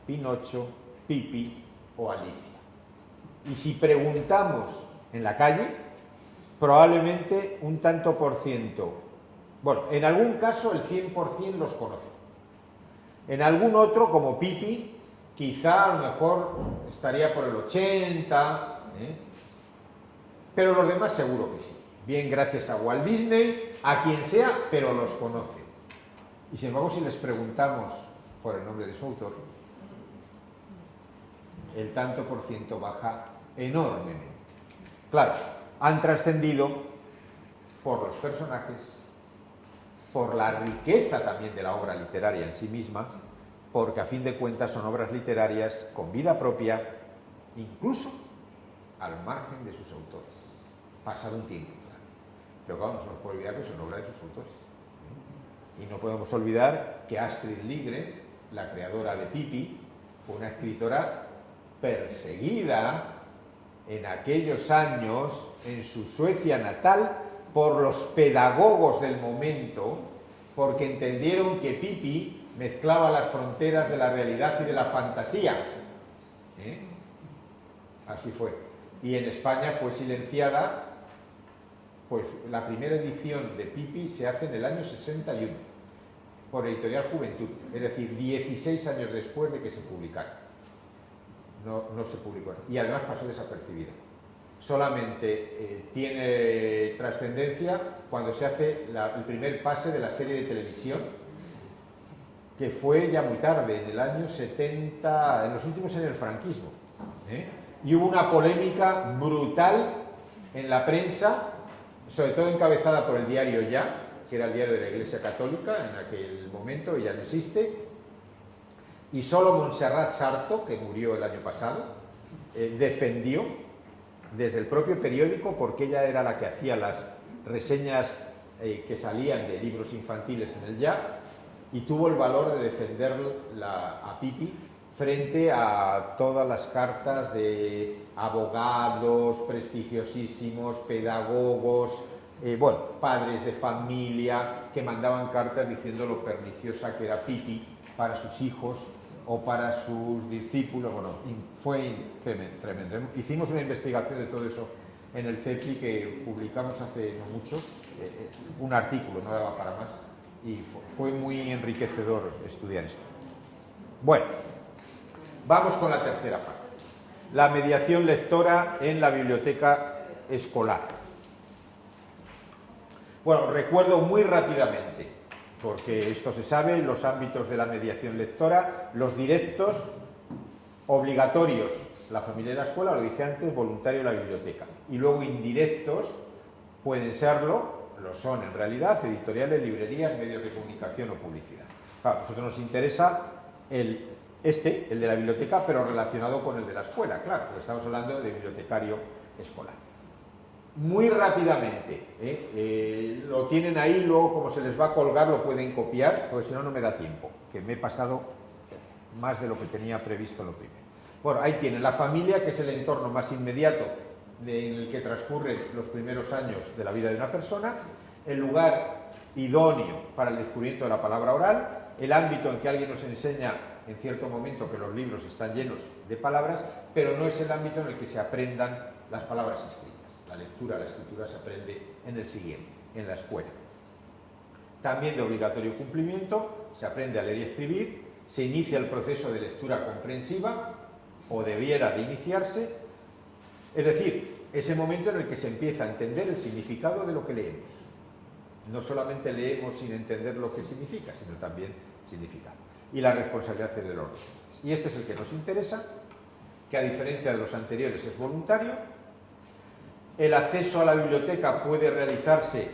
Pinocho, Pipi o Alicia? Y si preguntamos en la calle, probablemente un tanto por ciento, bueno, en algún caso el 100% los conoce. En algún otro, como Pipi, quizá a lo mejor estaría por el 80%, pero los demás seguro que sí. Bien, gracias a Walt Disney, a quien sea, pero los conoce. Y sin embargo, si les preguntamos por el nombre de su autor, el tanto por ciento baja enormemente. Claro, han trascendido por los personajes, por la riqueza también de la obra literaria en sí misma, porque a fin de cuentas son obras literarias con vida propia, incluso al margen de sus autores. Pasado un tiempo, claro. Pero claro, no se nos puede olvidar que son obras de sus autores. Y no podemos olvidar que Astrid Lindgren, la creadora de Pipi, fue una escritora perseguida en aquellos años en su Suecia natal por los pedagogos del momento, porque entendieron que Pipi mezclaba las fronteras de la realidad y de la fantasía. Así fue. Y en España fue silenciada, pues la primera edición de Pipi se hace en el año 61 por Editorial Juventud, es decir, 16 años después de que se publicara. No se publicó. Y además pasó desapercibida. Solamente tiene trascendencia cuando se hace el primer pase de la serie de televisión, que fue ya muy tarde, en el año 70, en los últimos años del franquismo. Y hubo una polémica brutal en la prensa, sobre todo encabezada por el diario Ya, que era el diario de la Iglesia Católica en aquel momento, y ya no existe. Y solo Montserrat Sarto, que murió el año pasado, defendió desde el propio periódico, porque ella era la que hacía las reseñas que salían de libros infantiles en el Ya, y tuvo el valor de defender a Pipi frente a todas las cartas de abogados prestigiosísimos, pedagogos, bueno, padres de familia que mandaban cartas diciendo lo perniciosa que era Pipi para sus hijos o para sus discípulos. Bueno, fue tremendo. Hicimos una investigación de todo eso en el CEPI que publicamos hace no mucho, un artículo, no daba para más, y fue muy enriquecedor estudiar esto. Bueno, vamos con la tercera parte, la mediación lectora en la biblioteca escolar. Bueno, recuerdo muy rápidamente, porque esto se sabe, los ámbitos de la mediación lectora, los directos, obligatorios, la familia y la escuela, lo dije antes, voluntario la biblioteca, y luego indirectos, pueden serlo, lo son en realidad, editoriales, librerías, medios de comunicación o publicidad. Claro, a nosotros nos interesa el de la biblioteca, pero relacionado con el de la escuela, claro, porque estamos hablando de bibliotecario escolar. Muy rápidamente, lo tienen ahí, luego como se les va a colgar lo pueden copiar, porque si no, no me da tiempo, que me he pasado más de lo que tenía previsto en lo primero. Bueno, ahí tienen la familia, que es el entorno más inmediato en el que transcurren los primeros años de la vida de una persona, el lugar idóneo para el descubrimiento de la palabra oral, el ámbito en que alguien nos enseña en cierto momento que los libros están llenos de palabras, pero no es el ámbito en el que se aprendan las palabras escritas. La lectura, la escritura se aprende en el siguiente, en la escuela. También de obligatorio cumplimiento, se aprende a leer y escribir, se inicia el proceso de lectura comprensiva, o debiera de iniciarse, es decir, ese momento en el que se empieza a entender el significado de lo que leemos. No solamente leemos sin entender lo que significa, sino también significado. Y la responsabilidad es de los docentes. Y este es el que nos interesa, que a diferencia de los anteriores es voluntario. El acceso a la biblioteca puede realizarse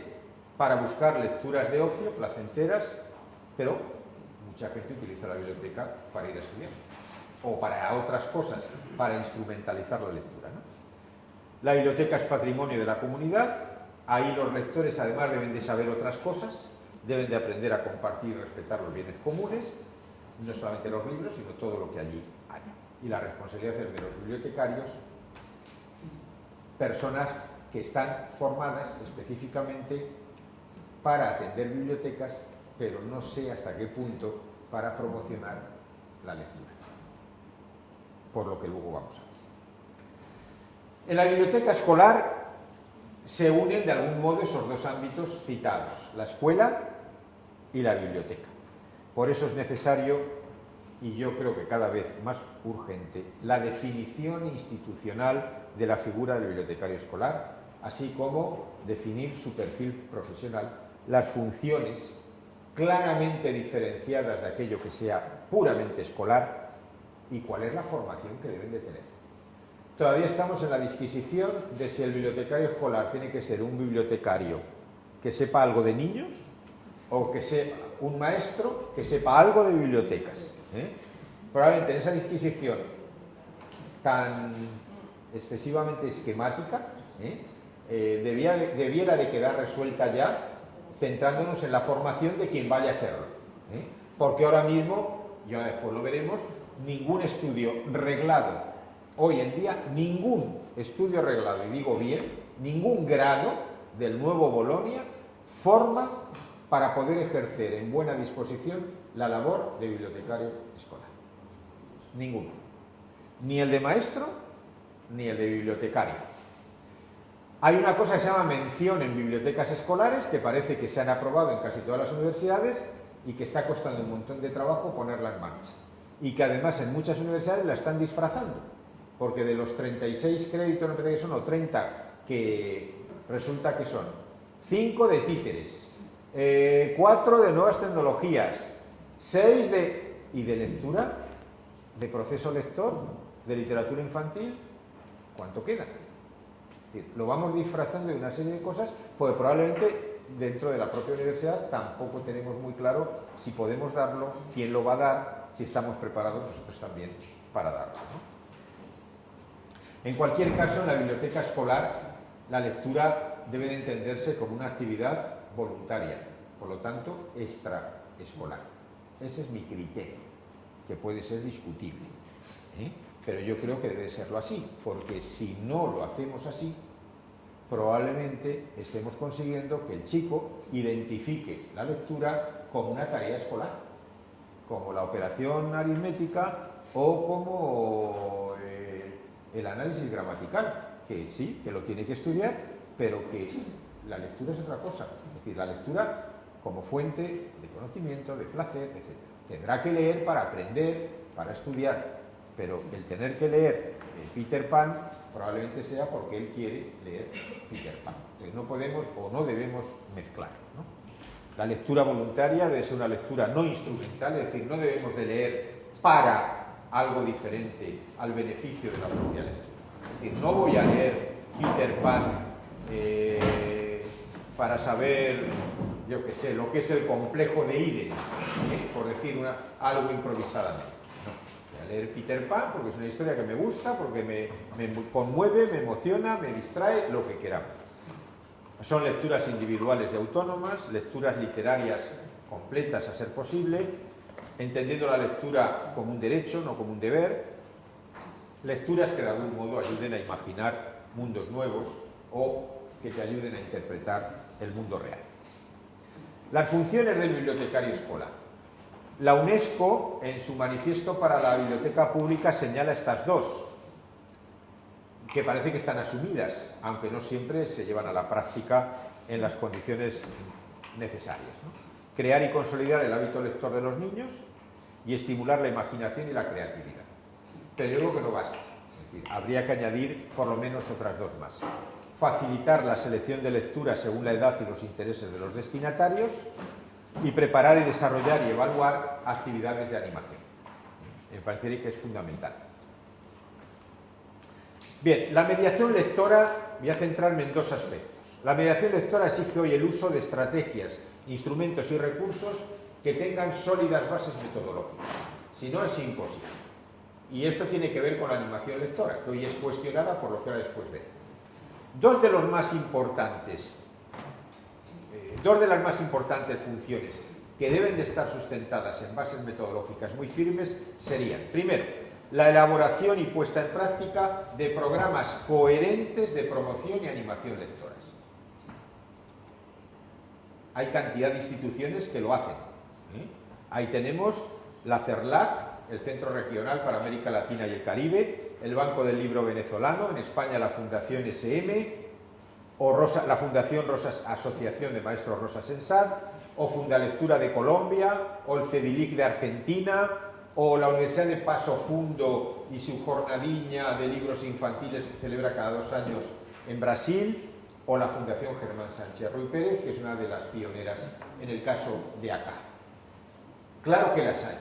para buscar lecturas de ocio, placenteras, pero mucha gente utiliza la biblioteca para ir a estudiar o para otras cosas, para instrumentalizar la lectura, ¿no? La biblioteca es patrimonio de la comunidad, ahí los lectores además deben de saber otras cosas, deben de aprender a compartir y respetar los bienes comunes, no solamente los libros, sino todo lo que allí haya. Y la responsabilidad es de los bibliotecarios, personas que están formadas específicamente para atender bibliotecas, pero no sé hasta qué punto para promocionar la lectura, por lo que luego vamos a ver. En la biblioteca escolar se unen de algún modo esos dos ámbitos citados, la escuela y la biblioteca. Por eso es necesario, y yo creo que cada vez más urgente, la definición institucional de la figura del bibliotecario escolar, así como definir su perfil profesional, las funciones claramente diferenciadas de aquello que sea puramente escolar y cuál es la formación que deben de tener. Todavía estamos en la disquisición de si el bibliotecario escolar tiene que ser un bibliotecario que sepa algo de niños o que sea un maestro que sepa algo de bibliotecas. Probablemente en esa disquisición tan excesivamente esquemática debiera de quedar resuelta ya, centrándonos en la formación de quien vaya a serlo, porque ahora mismo, ya después lo veremos, ningún estudio reglado hoy en día, ningún estudio reglado, y digo bien, ningún grado del nuevo Bolonia forma para poder ejercer en buena disposición la labor de bibliotecario escolar. Ninguno. Ni el de maestro, ni el de bibliotecario. Hay una cosa que se llama mención en bibliotecas escolares, que parece que se han aprobado en casi todas las universidades y que está costando un montón de trabajo ponerla en marcha. Y que además en muchas universidades la están disfrazando, porque de los 36 créditos, no parece que son, o 30, que resulta que son 5 de títeres, 4 de nuevas tecnologías, 6 de lectura, de proceso lector, de literatura infantil. ¿Cuánto queda? Es decir, lo vamos disfrazando de una serie de cosas, porque probablemente dentro de la propia universidad tampoco tenemos muy claro si podemos darlo, quién lo va a dar, si estamos preparados nosotros también para darlo, ¿no? En cualquier caso, en la biblioteca escolar, la lectura debe de entenderse como una actividad voluntaria, por lo tanto, extraescolar. Ese es mi criterio. que puede ser discutible, ¿eh? Pero yo creo que debe serlo así, porque si no lo hacemos así, probablemente estemos consiguiendo que el chico identifique la lectura como una tarea escolar, como la operación aritmética o como el análisis gramatical, que sí, que lo tiene que estudiar, pero que la lectura es otra cosa. Es decir, la lectura como fuente de conocimiento, de placer, etc. Tendrá que leer para aprender, para estudiar, pero el tener que leer Peter Pan probablemente sea porque él quiere leer Peter Pan. Entonces no podemos o no debemos mezclar, ¿no? La lectura voluntaria debe ser una lectura no instrumental, es decir, no debemos de leer para algo diferente al beneficio de la propia lectura. Es decir, no voy a leer Peter Pan para saber, yo qué sé, lo que es el complejo de Iden, por decir algo improvisadamente. No. Voy a leer Peter Pan porque es una historia que me gusta, porque me conmueve, me emociona, me distrae, lo que queramos. Son lecturas individuales y autónomas, lecturas literarias completas a ser posible, entendiendo la lectura como un derecho, no como un deber, lecturas que de algún modo ayuden a imaginar mundos nuevos o que te ayuden a interpretar el mundo real. Las funciones del bibliotecario escolar. La UNESCO, en su manifiesto para la biblioteca pública, señala estas dos, que parece que están asumidas, aunque no siempre se llevan a la práctica en las condiciones necesarias, ¿no? Crear y consolidar el hábito lector de los niños y estimular la imaginación y la creatividad. Pero yo creo que no basta, es decir, habría que añadir por lo menos otras dos más. Facilitar la selección de lectura según la edad y los intereses de los destinatarios y preparar y desarrollar y evaluar actividades de animación. Me parece que es fundamental. Bien, la mediación lectora, voy a centrarme en dos aspectos. La mediación lectora exige hoy el uso de estrategias, instrumentos y recursos que tengan sólidas bases metodológicas. Si no, es imposible. Y esto tiene que ver con la animación lectora, que hoy es cuestionada por lo que ahora después veré. Dos de las más importantes funciones que deben de estar sustentadas en bases metodológicas muy firmes serían, primero, la elaboración y puesta en práctica de programas coherentes de promoción y animación lectoras. Hay cantidad de instituciones que lo hacen, ¿eh? Ahí tenemos la CERLAC, el Centro Regional para América Latina y el Caribe, el Banco del Libro Venezolano, en España la Fundación SM, o la Fundación Asociación de Maestros Rosa Sensat, o Fundalectura de Colombia, o el CEDILIC de Argentina, o la Universidad de Paso Fundo y su jornadiña de libros infantiles que celebra cada 2 años en Brasil, o la Fundación Germán Sánchez Ruy Pérez, que es una de las pioneras en el caso de acá. Claro que las hay,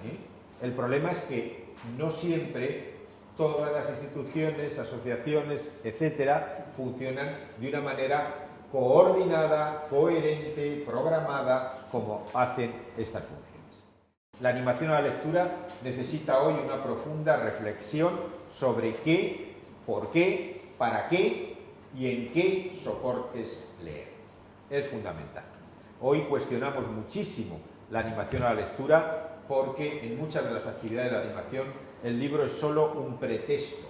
¿eh? El problema es que no siempre todas las instituciones, asociaciones, etcétera, funcionan de una manera coordinada, coherente, programada, como hacen estas funciones. La animación a la lectura necesita hoy una profunda reflexión sobre qué, por qué, para qué y en qué soportes leer. Es fundamental. Hoy cuestionamos muchísimo la animación a la lectura porque en muchas de las actividades de la animación el libro es solo un pretexto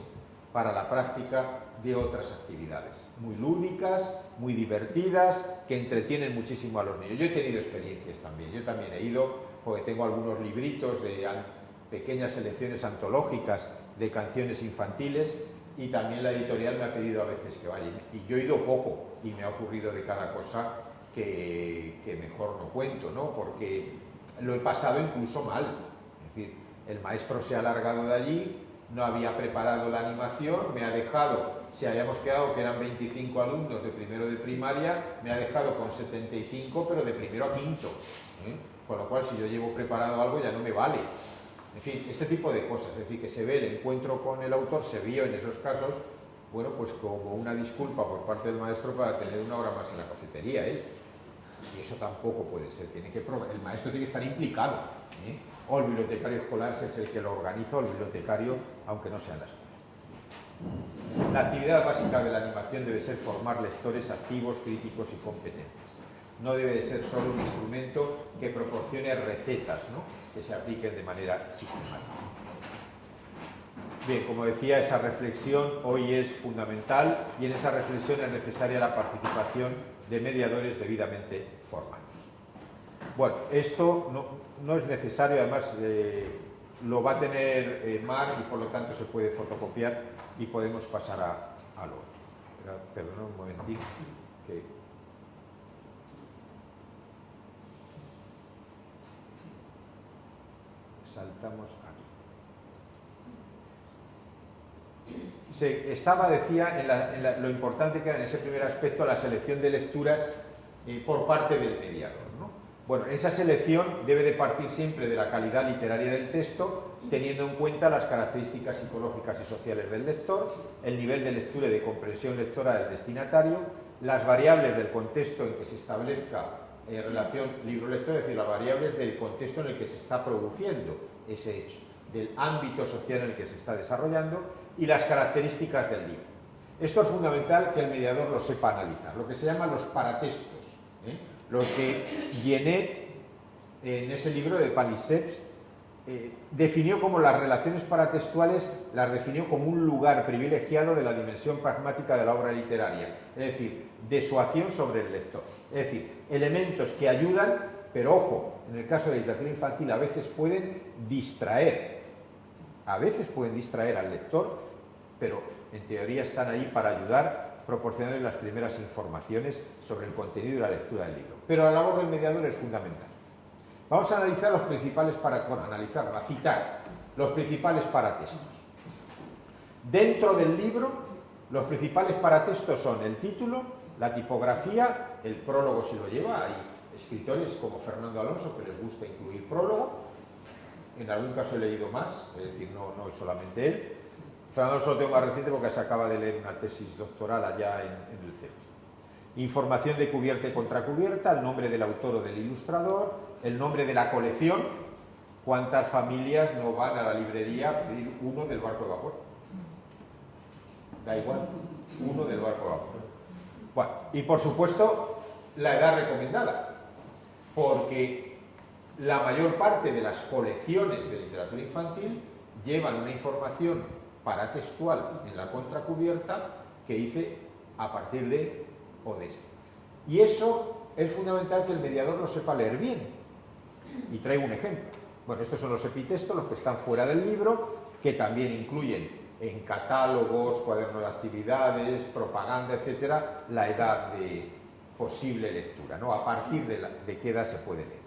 para la práctica de otras actividades, muy lúdicas, muy divertidas, que entretienen muchísimo a los niños. Yo he tenido experiencias también, yo también he ido, porque tengo algunos libritos de pequeñas selecciones antológicas de canciones infantiles y también la editorial me ha pedido a veces que vaya. Y yo he ido poco y me ha ocurrido de cada cosa que mejor no cuento, ¿no? Porque lo he pasado incluso mal. Es decir, el maestro se ha largado de allí, no había preparado la animación, me ha dejado, si habíamos quedado que eran 25 alumnos de primero de primaria, me ha dejado con 75, pero de primero a quinto, ¿eh? Con lo cual, si yo llevo preparado algo, ya no me vale. En fin, este tipo de cosas, es decir, que se ve el encuentro con el autor, se vio en esos casos, bueno, pues como una disculpa por parte del maestro para tener una hora más en la cafetería, ¿eh? Y eso tampoco puede ser, el maestro tiene que estar implicado, ¿eh? O el bibliotecario escolar es el que lo organiza, o el bibliotecario, aunque no sea en la escuela. La actividad básica de la animación debe ser formar lectores activos, críticos y competentes. no debe de ser solo un instrumento que proporcione recetas, ¿no?, que se apliquen de manera sistemática. Bien, como decía, esa reflexión hoy es fundamental y en esa reflexión es necesaria la participación de mediadores debidamente formados. Bueno, esto no es necesario, además lo va a tener Mar y por lo tanto se puede fotocopiar y podemos pasar a lo otro. Perdón un momentito. Que saltamos aquí. Decía, en lo importante que era en ese primer aspecto la selección de lecturas por parte del mediador, ¿no? Bueno, esa selección debe de partir siempre de la calidad literaria del texto, teniendo en cuenta las características psicológicas y sociales del lector, el nivel de lectura y de comprensión lectora del destinatario, las variables del contexto en que se establezca relación libro-lector, es decir, las variables del contexto en el que se está produciendo ese hecho, del ámbito social en el que se está desarrollando y las características del libro. Esto es fundamental que el mediador lo sepa analizar, lo que se llama los paratextos, lo que Genet, en ese libro de Palisades, definió como las relaciones paratextuales, las definió como un lugar privilegiado de la dimensión pragmática de la obra literaria, es decir, de su acción sobre el lector. Es decir, elementos que ayudan, pero ojo, en el caso de la literatura infantil a veces pueden distraer al lector, pero en teoría están ahí para ayudar, proporcionarle las primeras informaciones sobre el contenido y la lectura del libro. Pero la labor del mediador es fundamental. Vamos a analizar los principales citar los principales paratextos. Dentro del libro, los principales paratextos son el título, la tipografía, el prólogo si lo lleva. Hay escritores como Fernando Alonso que les gusta incluir prólogo. En algún caso he leído más, es decir, no es solamente él. Fernando Alonso lo tengo más reciente porque se acaba de leer una tesis doctoral allá en el CEU. Información de cubierta y contracubierta, el nombre del autor o del ilustrador, el nombre de la colección. ¿Cuántas familias no van a la librería a pedir uno del barco de vapor? Da igual, uno del barco de vapor. Bueno, y por supuesto, la edad recomendada, porque la mayor parte de las colecciones de literatura infantil llevan una información paratextual en la contracubierta que dice a partir de o de este. Y eso es fundamental que el mediador lo sepa leer bien. Y traigo un ejemplo. Bueno, estos son los epitextos, los que están fuera del libro, que también incluyen en catálogos, cuadernos de actividades, propaganda, etcétera, la edad de posible lectura, ¿no? A partir de qué edad se puede leer.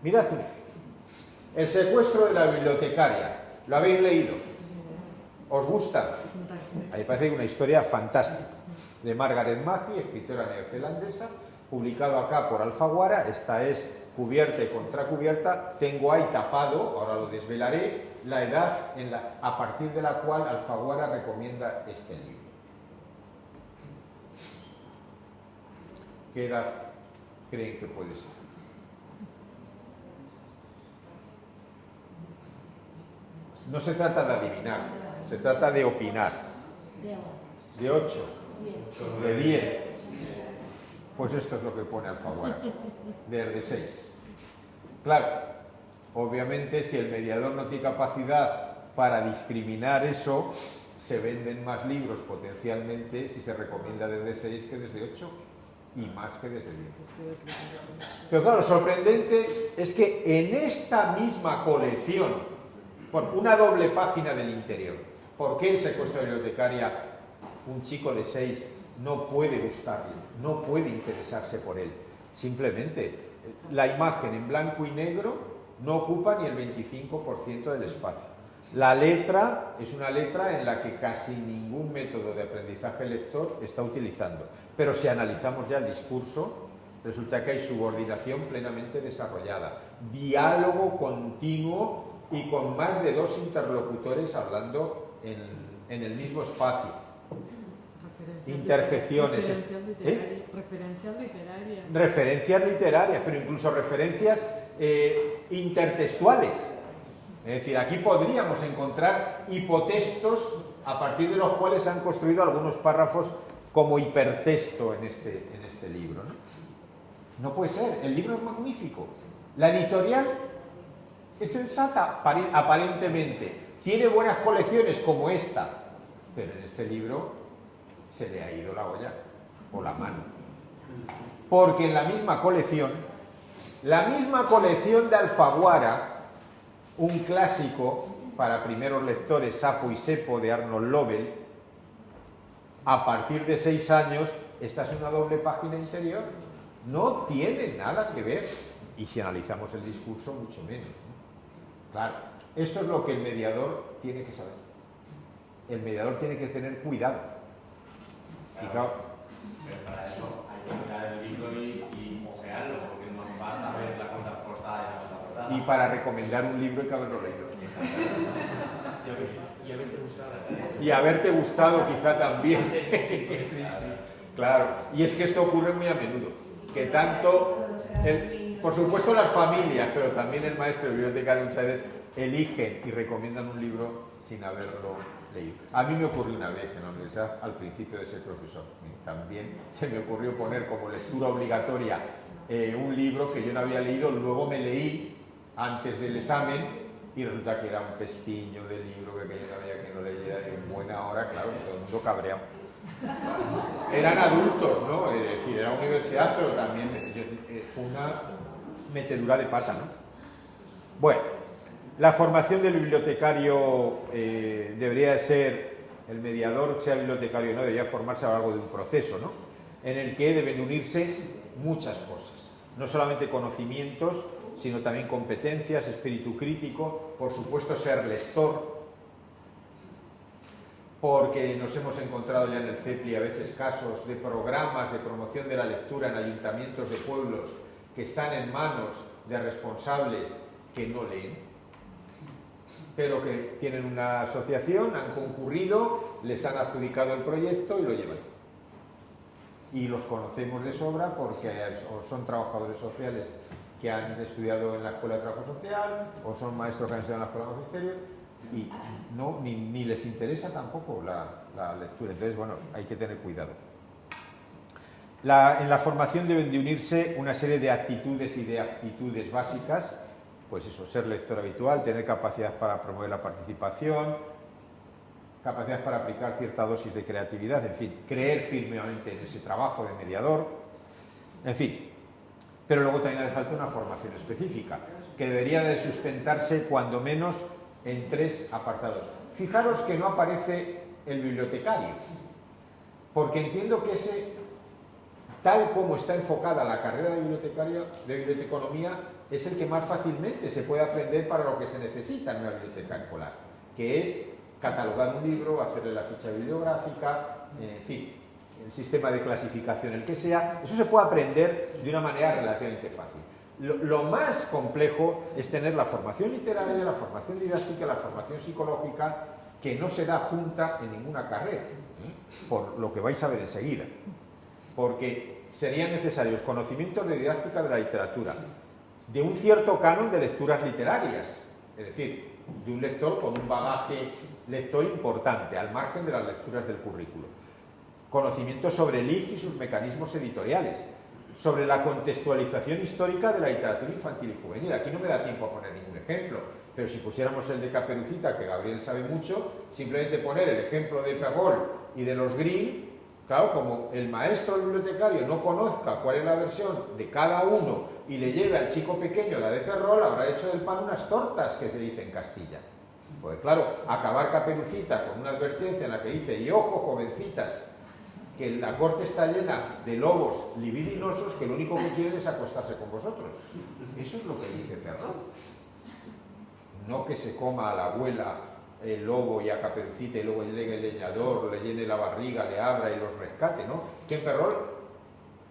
Mirad un ejemplo. El secuestro de la bibliotecaria. ¿Lo habéis leído? ¿Os gusta? A mí me parece una historia fantástica. De Margaret Maghie, escritora neozelandesa, publicado acá por Alfaguara. Esta es cubierta y contracubierta. Tengo ahí tapado, ahora lo desvelaré, la edad a partir de la cual Alfaguara recomienda este libro. ¿Qué edad creen que puede ser? No se trata de adivinar, se trata de opinar. De 8, de 10. Pues esto es lo que pone Alfaguara, de 6. Claro, obviamente si el mediador no tiene capacidad para discriminar eso, se venden más libros potencialmente si se recomienda desde 6 que desde 8 y más que desde 10. Pero claro, lo sorprendente es que en esta misma colección, bueno, una doble página del interior, ¿por qué el secuestro de la bibliotecaria, un chico de 6 no puede gustarle, no puede interesarse por él? Simplemente la imagen en blanco y negro no ocupa ni el 25% del espacio. La letra es una letra en la que casi ningún método de aprendizaje lector está utilizando. Pero si analizamos ya el discurso, resulta que hay subordinación plenamente desarrollada, diálogo continuo y con más de 2 interlocutores hablando en el mismo espacio. Interjecciones. Referencias literarias, pero incluso referencias intertextuales. Es decir, aquí podríamos encontrar hipotextos a partir de los cuales se han construido algunos párrafos como hipertexto en este libro, ¿no? No puede ser, el libro es magnífico. La editorial es sensata, aparentemente. Tiene buenas colecciones como esta, pero en este libro se le ha ido la olla o la mano. Porque en la misma colección de Alfaguara, un clásico para primeros lectores, Sapo y Sepo, de Arnold Lobel, a partir de 6 años, esta es una doble página interior. No tiene nada que ver, y si analizamos el discurso, mucho menos, ¿no? Claro, esto es lo que el mediador tiene que saber. El mediador tiene que tener cuidado. Y claro, pero para eso hay que mirar el libro y ojearlo, porque no basta ver la contraportada y la contraportada. y para recomendar un libro hay que haberlo leído. Y haberte gustado. Y haberte gustado quizá también. Claro, y es que esto ocurre muy a menudo, que tanto, por supuesto las familias, pero también el maestro de bibliotecario muchas veces eligen y recomiendan un libro sin haberlo leído. A mí me ocurrió una vez en la universidad, al principio de ser profesor, también se me ocurrió poner como lectura obligatoria un libro que yo no había leído, luego me leí antes del examen y resulta que era un pestiño de libro que yo no había que no leyera y en buena hora, claro, todo el mundo cabreado. Eran adultos, ¿no? Es decir, era universidad, pero también fue una metedura de pata, ¿no? Bueno, la formación del bibliotecario debería de ser, el mediador, sea bibliotecario o no, debería formarse a lo largo de un proceso, ¿no? En el que deben unirse muchas cosas, no solamente conocimientos, sino también competencias, espíritu crítico, por supuesto ser lector, porque nos hemos encontrado ya en el CEPLI a veces casos de programas de promoción de la lectura en ayuntamientos de pueblos que están en manos de responsables que no leen, pero que tienen una asociación, han concurrido, les han adjudicado el proyecto y lo llevan. Y los conocemos de sobra porque o son trabajadores sociales que han estudiado en la Escuela de Trabajo Social o son maestros que han estudiado en la Escuela de Magisterio y no, ni les interesa tampoco la lectura. Entonces, bueno, hay que tener cuidado. En la formación deben de unirse una serie de actitudes y de aptitudes básicas, pues eso, ser lector habitual, tener capacidad para promover la participación, capacidad para aplicar cierta dosis de creatividad, en fin, creer firmemente en ese trabajo de mediador, en fin. Pero luego también hace falta una formación específica, que debería de sustentarse cuando menos en 3 apartados. Fijaros que no aparece el bibliotecario, porque entiendo que ese, tal como está enfocada la carrera de bibliotecario, de biblioteconomía, es el que más fácilmente se puede aprender para lo que se necesita en una biblioteca escolar, que es catalogar un libro, hacerle la ficha bibliográfica, en fin, el sistema de clasificación, el que sea. Eso se puede aprender de una manera relativamente fácil. Lo más complejo es tener la formación literaria, la formación didáctica, la formación psicológica, que no se da junta en ninguna carrera, por lo que vais a ver enseguida. Porque serían necesarios conocimientos de didáctica de la literatura, de un cierto canon de lecturas literarias, es decir, de un lector con un bagaje lector importante, al margen de las lecturas del currículo. Conocimientos sobre el IG y sus mecanismos editoriales, sobre la contextualización histórica de la literatura infantil y juvenil. Aquí no me da tiempo a poner ningún ejemplo, pero si pusiéramos el de Caperucita, que Gabriel sabe mucho, simplemente poner el ejemplo de Perrault y de los Grimm, claro, como el maestro del bibliotecario no conozca cuál es la versión de cada uno y le lleve al chico pequeño la de Perrault, habrá hecho del pan unas tortas, que se dice en Castilla. Pues claro, acabar Caperucita con una advertencia en la que dice, y ojo, jovencitas, que la corte está llena de lobos libidinosos que lo único que quieren es acostarse con vosotros. Eso es lo que dice Perrault. No que se coma a la abuela el lobo y a Caperucita y luego llegue el leñador, le llene la barriga, le abra y los rescate, ¿no? Que en Perrault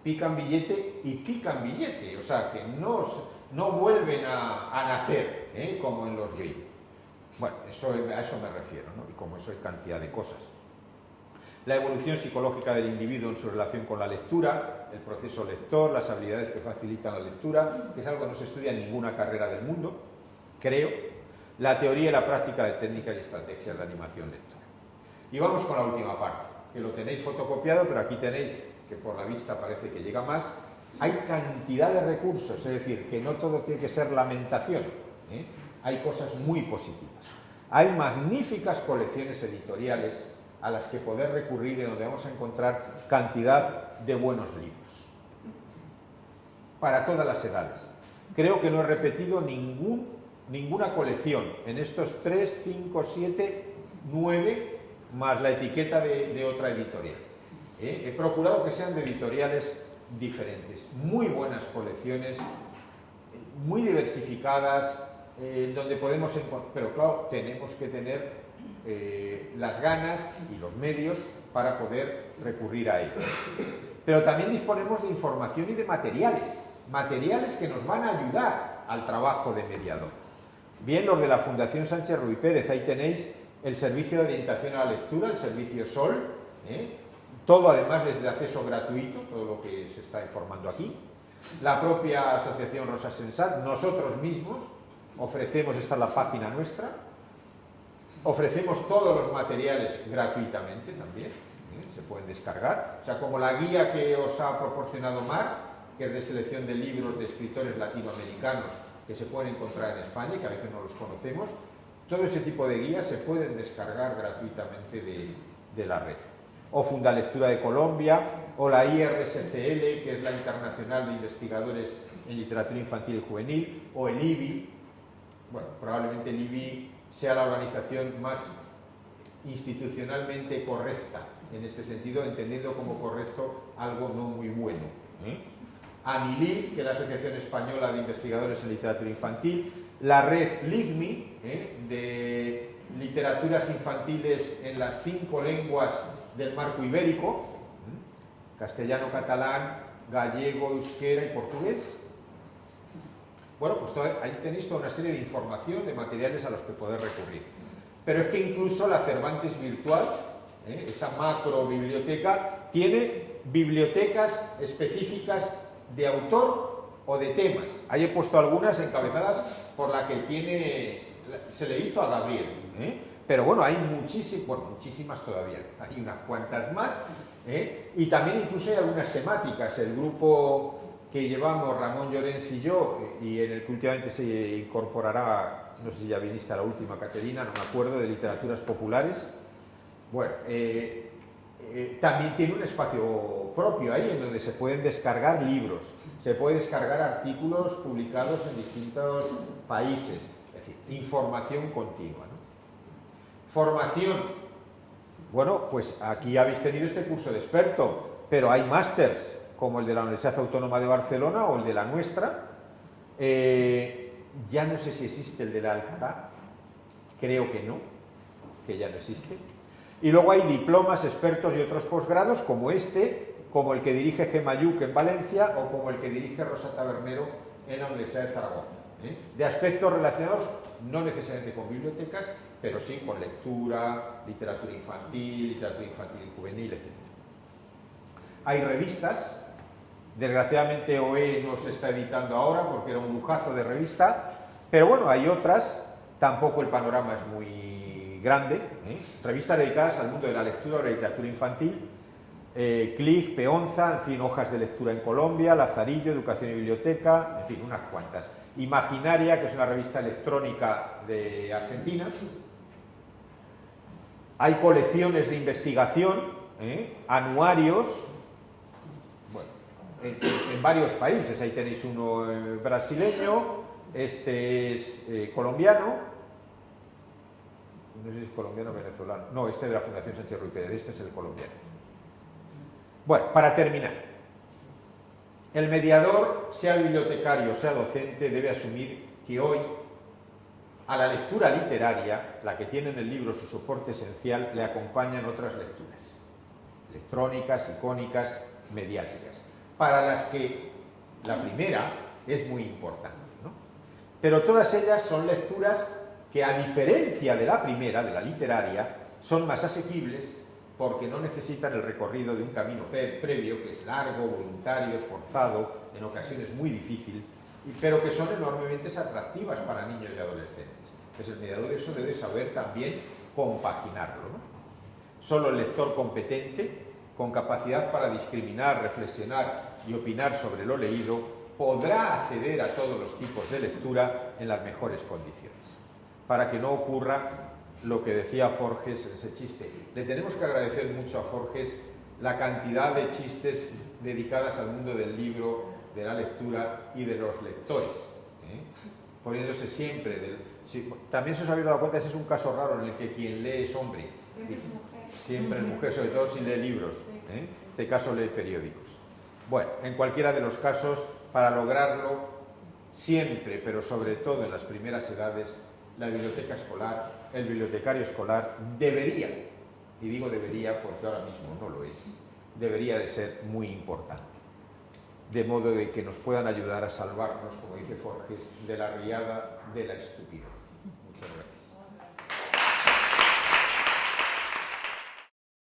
pican billete y pican billete, o sea, que no vuelven a nacer, como en los Grimm. Bueno, a eso me refiero, ¿no? Y como eso hay cantidad de cosas. La evolución psicológica del individuo en su relación con la lectura, el proceso lector, las habilidades que facilitan la lectura, que es algo que no se estudia en ninguna carrera del mundo, creo. La teoría y la práctica de técnicas y estrategias de animación lectora. Y vamos con la última parte, que lo tenéis fotocopiado, pero aquí tenéis, que por la vista parece que llega más, Hay cantidad de recursos, es decir, que no todo tiene que ser lamentación, ¿eh? Hay cosas muy positivas. Hay magníficas colecciones editoriales a las que poder recurrir y donde vamos a encontrar cantidad de buenos libros. Para todas las edades. Creo que no he repetido ninguna colección en estos 3, 5, 7, 9, más la etiqueta de otra editorial. He procurado que sean de editoriales diferentes. Muy buenas colecciones, muy diversificadas, donde podemos encontrar, pero claro, tenemos que tener las ganas y los medios para poder recurrir a ellos. Pero también disponemos de información y de materiales que nos van a ayudar al trabajo de mediador. Bien, los de la Fundación Sánchez Ruy Pérez, ahí tenéis el servicio de orientación a la lectura, el servicio SOL, todo además es de acceso gratuito, todo lo que se está informando aquí. La propia Asociación Rosa Sensat, nosotros mismos ofrecemos, esta es la página nuestra, ofrecemos todos los materiales gratuitamente también, se pueden descargar, o sea, como la guía que os ha proporcionado Mar, que es de selección de libros de escritores latinoamericanos que se pueden encontrar en España y que a veces no los conocemos, todo ese tipo de guías se pueden descargar gratuitamente de la red. O Fundalectura de Colombia, o la IRSCL, que es la Internacional de Investigadores en Literatura Infantil y Juvenil, o el IBI. Bueno, probablemente el IBI sea la organización más institucionalmente correcta en este sentido, entendiendo como correcto algo no muy bueno. ANILIB, que es la Asociación Española de Investigadores en Literatura Infantil, la red LIGMI, de literaturas infantiles en las 5 lenguas del marco ibérico, castellano, catalán, gallego, euskera y portugués. Bueno, pues ahí tenéis toda una serie de información, de materiales a los que poder recurrir. Pero es que incluso la Cervantes Virtual, esa macro biblioteca, tiene bibliotecas específicas de autor o de temas. Ahí he puesto algunas encabezadas por la que se le hizo a Gabriel. Pero bueno, hay muchísimas todavía, hay unas cuantas más, y también incluso hay algunas temáticas. El grupo que llevamos Ramón Llorens y yo, y en el que últimamente se incorporará, no sé si ya viniste a la última, Caterina, no me acuerdo, de literaturas populares, bueno, también tiene un espacio propio ahí en donde se pueden descargar libros, se pueden descargar artículos publicados en distintos países, es decir, información continua, ¿no? Formación. Bueno, pues aquí habéis tenido este curso de experto, pero hay másters, como el de la Universidad Autónoma de Barcelona o el de la nuestra. Ya no sé si existe el de la Alcalá, creo que no, que ya no existe. Y luego hay diplomas, expertos y otros posgrados como este, como el que dirige Gemayuc en Valencia o como el que dirige Rosa Tabernero en la Universidad de Zaragoza. De aspectos relacionados no necesariamente con bibliotecas, pero sí con lectura, literatura infantil y juvenil, etc. Hay revistas, desgraciadamente OE no se está editando ahora porque era un lujazo de revista, pero bueno, hay otras, tampoco el panorama es muy grande, revistas dedicadas al mundo de la lectura o la literatura infantil, CLIC, Peonza, en fin, Hojas de Lectura en Colombia, Lazarillo, Educación y Biblioteca, en fin, unas cuantas. Imaginaria, que es una revista electrónica de Argentina. Hay colecciones de investigación, anuarios, bueno, en varios países. Ahí tenéis uno brasileño, este es colombiano, no sé si es colombiano o venezolano, no, este de la Fundación Sánchez Ruy Pérez, este es el colombiano. Bueno, para terminar, el mediador, sea bibliotecario o sea docente, debe asumir que hoy a la lectura literaria, la que tiene en el libro su soporte esencial, le acompañan otras lecturas, electrónicas, icónicas, mediáticas, para las que la primera es muy importante, ¿no? Pero todas ellas son lecturas que, a diferencia de la primera, de la literaria, son más asequibles porque no necesitan el recorrido de un camino previo, que es largo, voluntario, esforzado, en ocasiones muy difícil, pero que son enormemente atractivas para niños y adolescentes. Pues el mediador eso debe saber también compaginarlo, ¿no? Solo el lector competente, con capacidad para discriminar, reflexionar y opinar sobre lo leído, podrá acceder a todos los tipos de lectura en las mejores condiciones, para que no ocurra lo que decía Forges en ese chiste. Le tenemos que agradecer mucho a Forges la cantidad de chistes dedicadas al mundo del libro, de la lectura y de los lectores, poniéndose siempre también se os habéis dado cuenta, ese es un caso raro en el que quien lee es hombre, siempre es mujer, sobre todo si lee libros, en este caso lee periódicos. Bueno, en cualquiera de los casos, para lograrlo, siempre, pero sobre todo en las primeras edades, la biblioteca escolar, el bibliotecario escolar debería, y digo debería porque ahora mismo no lo es, debería de ser muy importante, de modo de que nos puedan ayudar a salvarnos, como dice Forges, de la riada de la estupidez.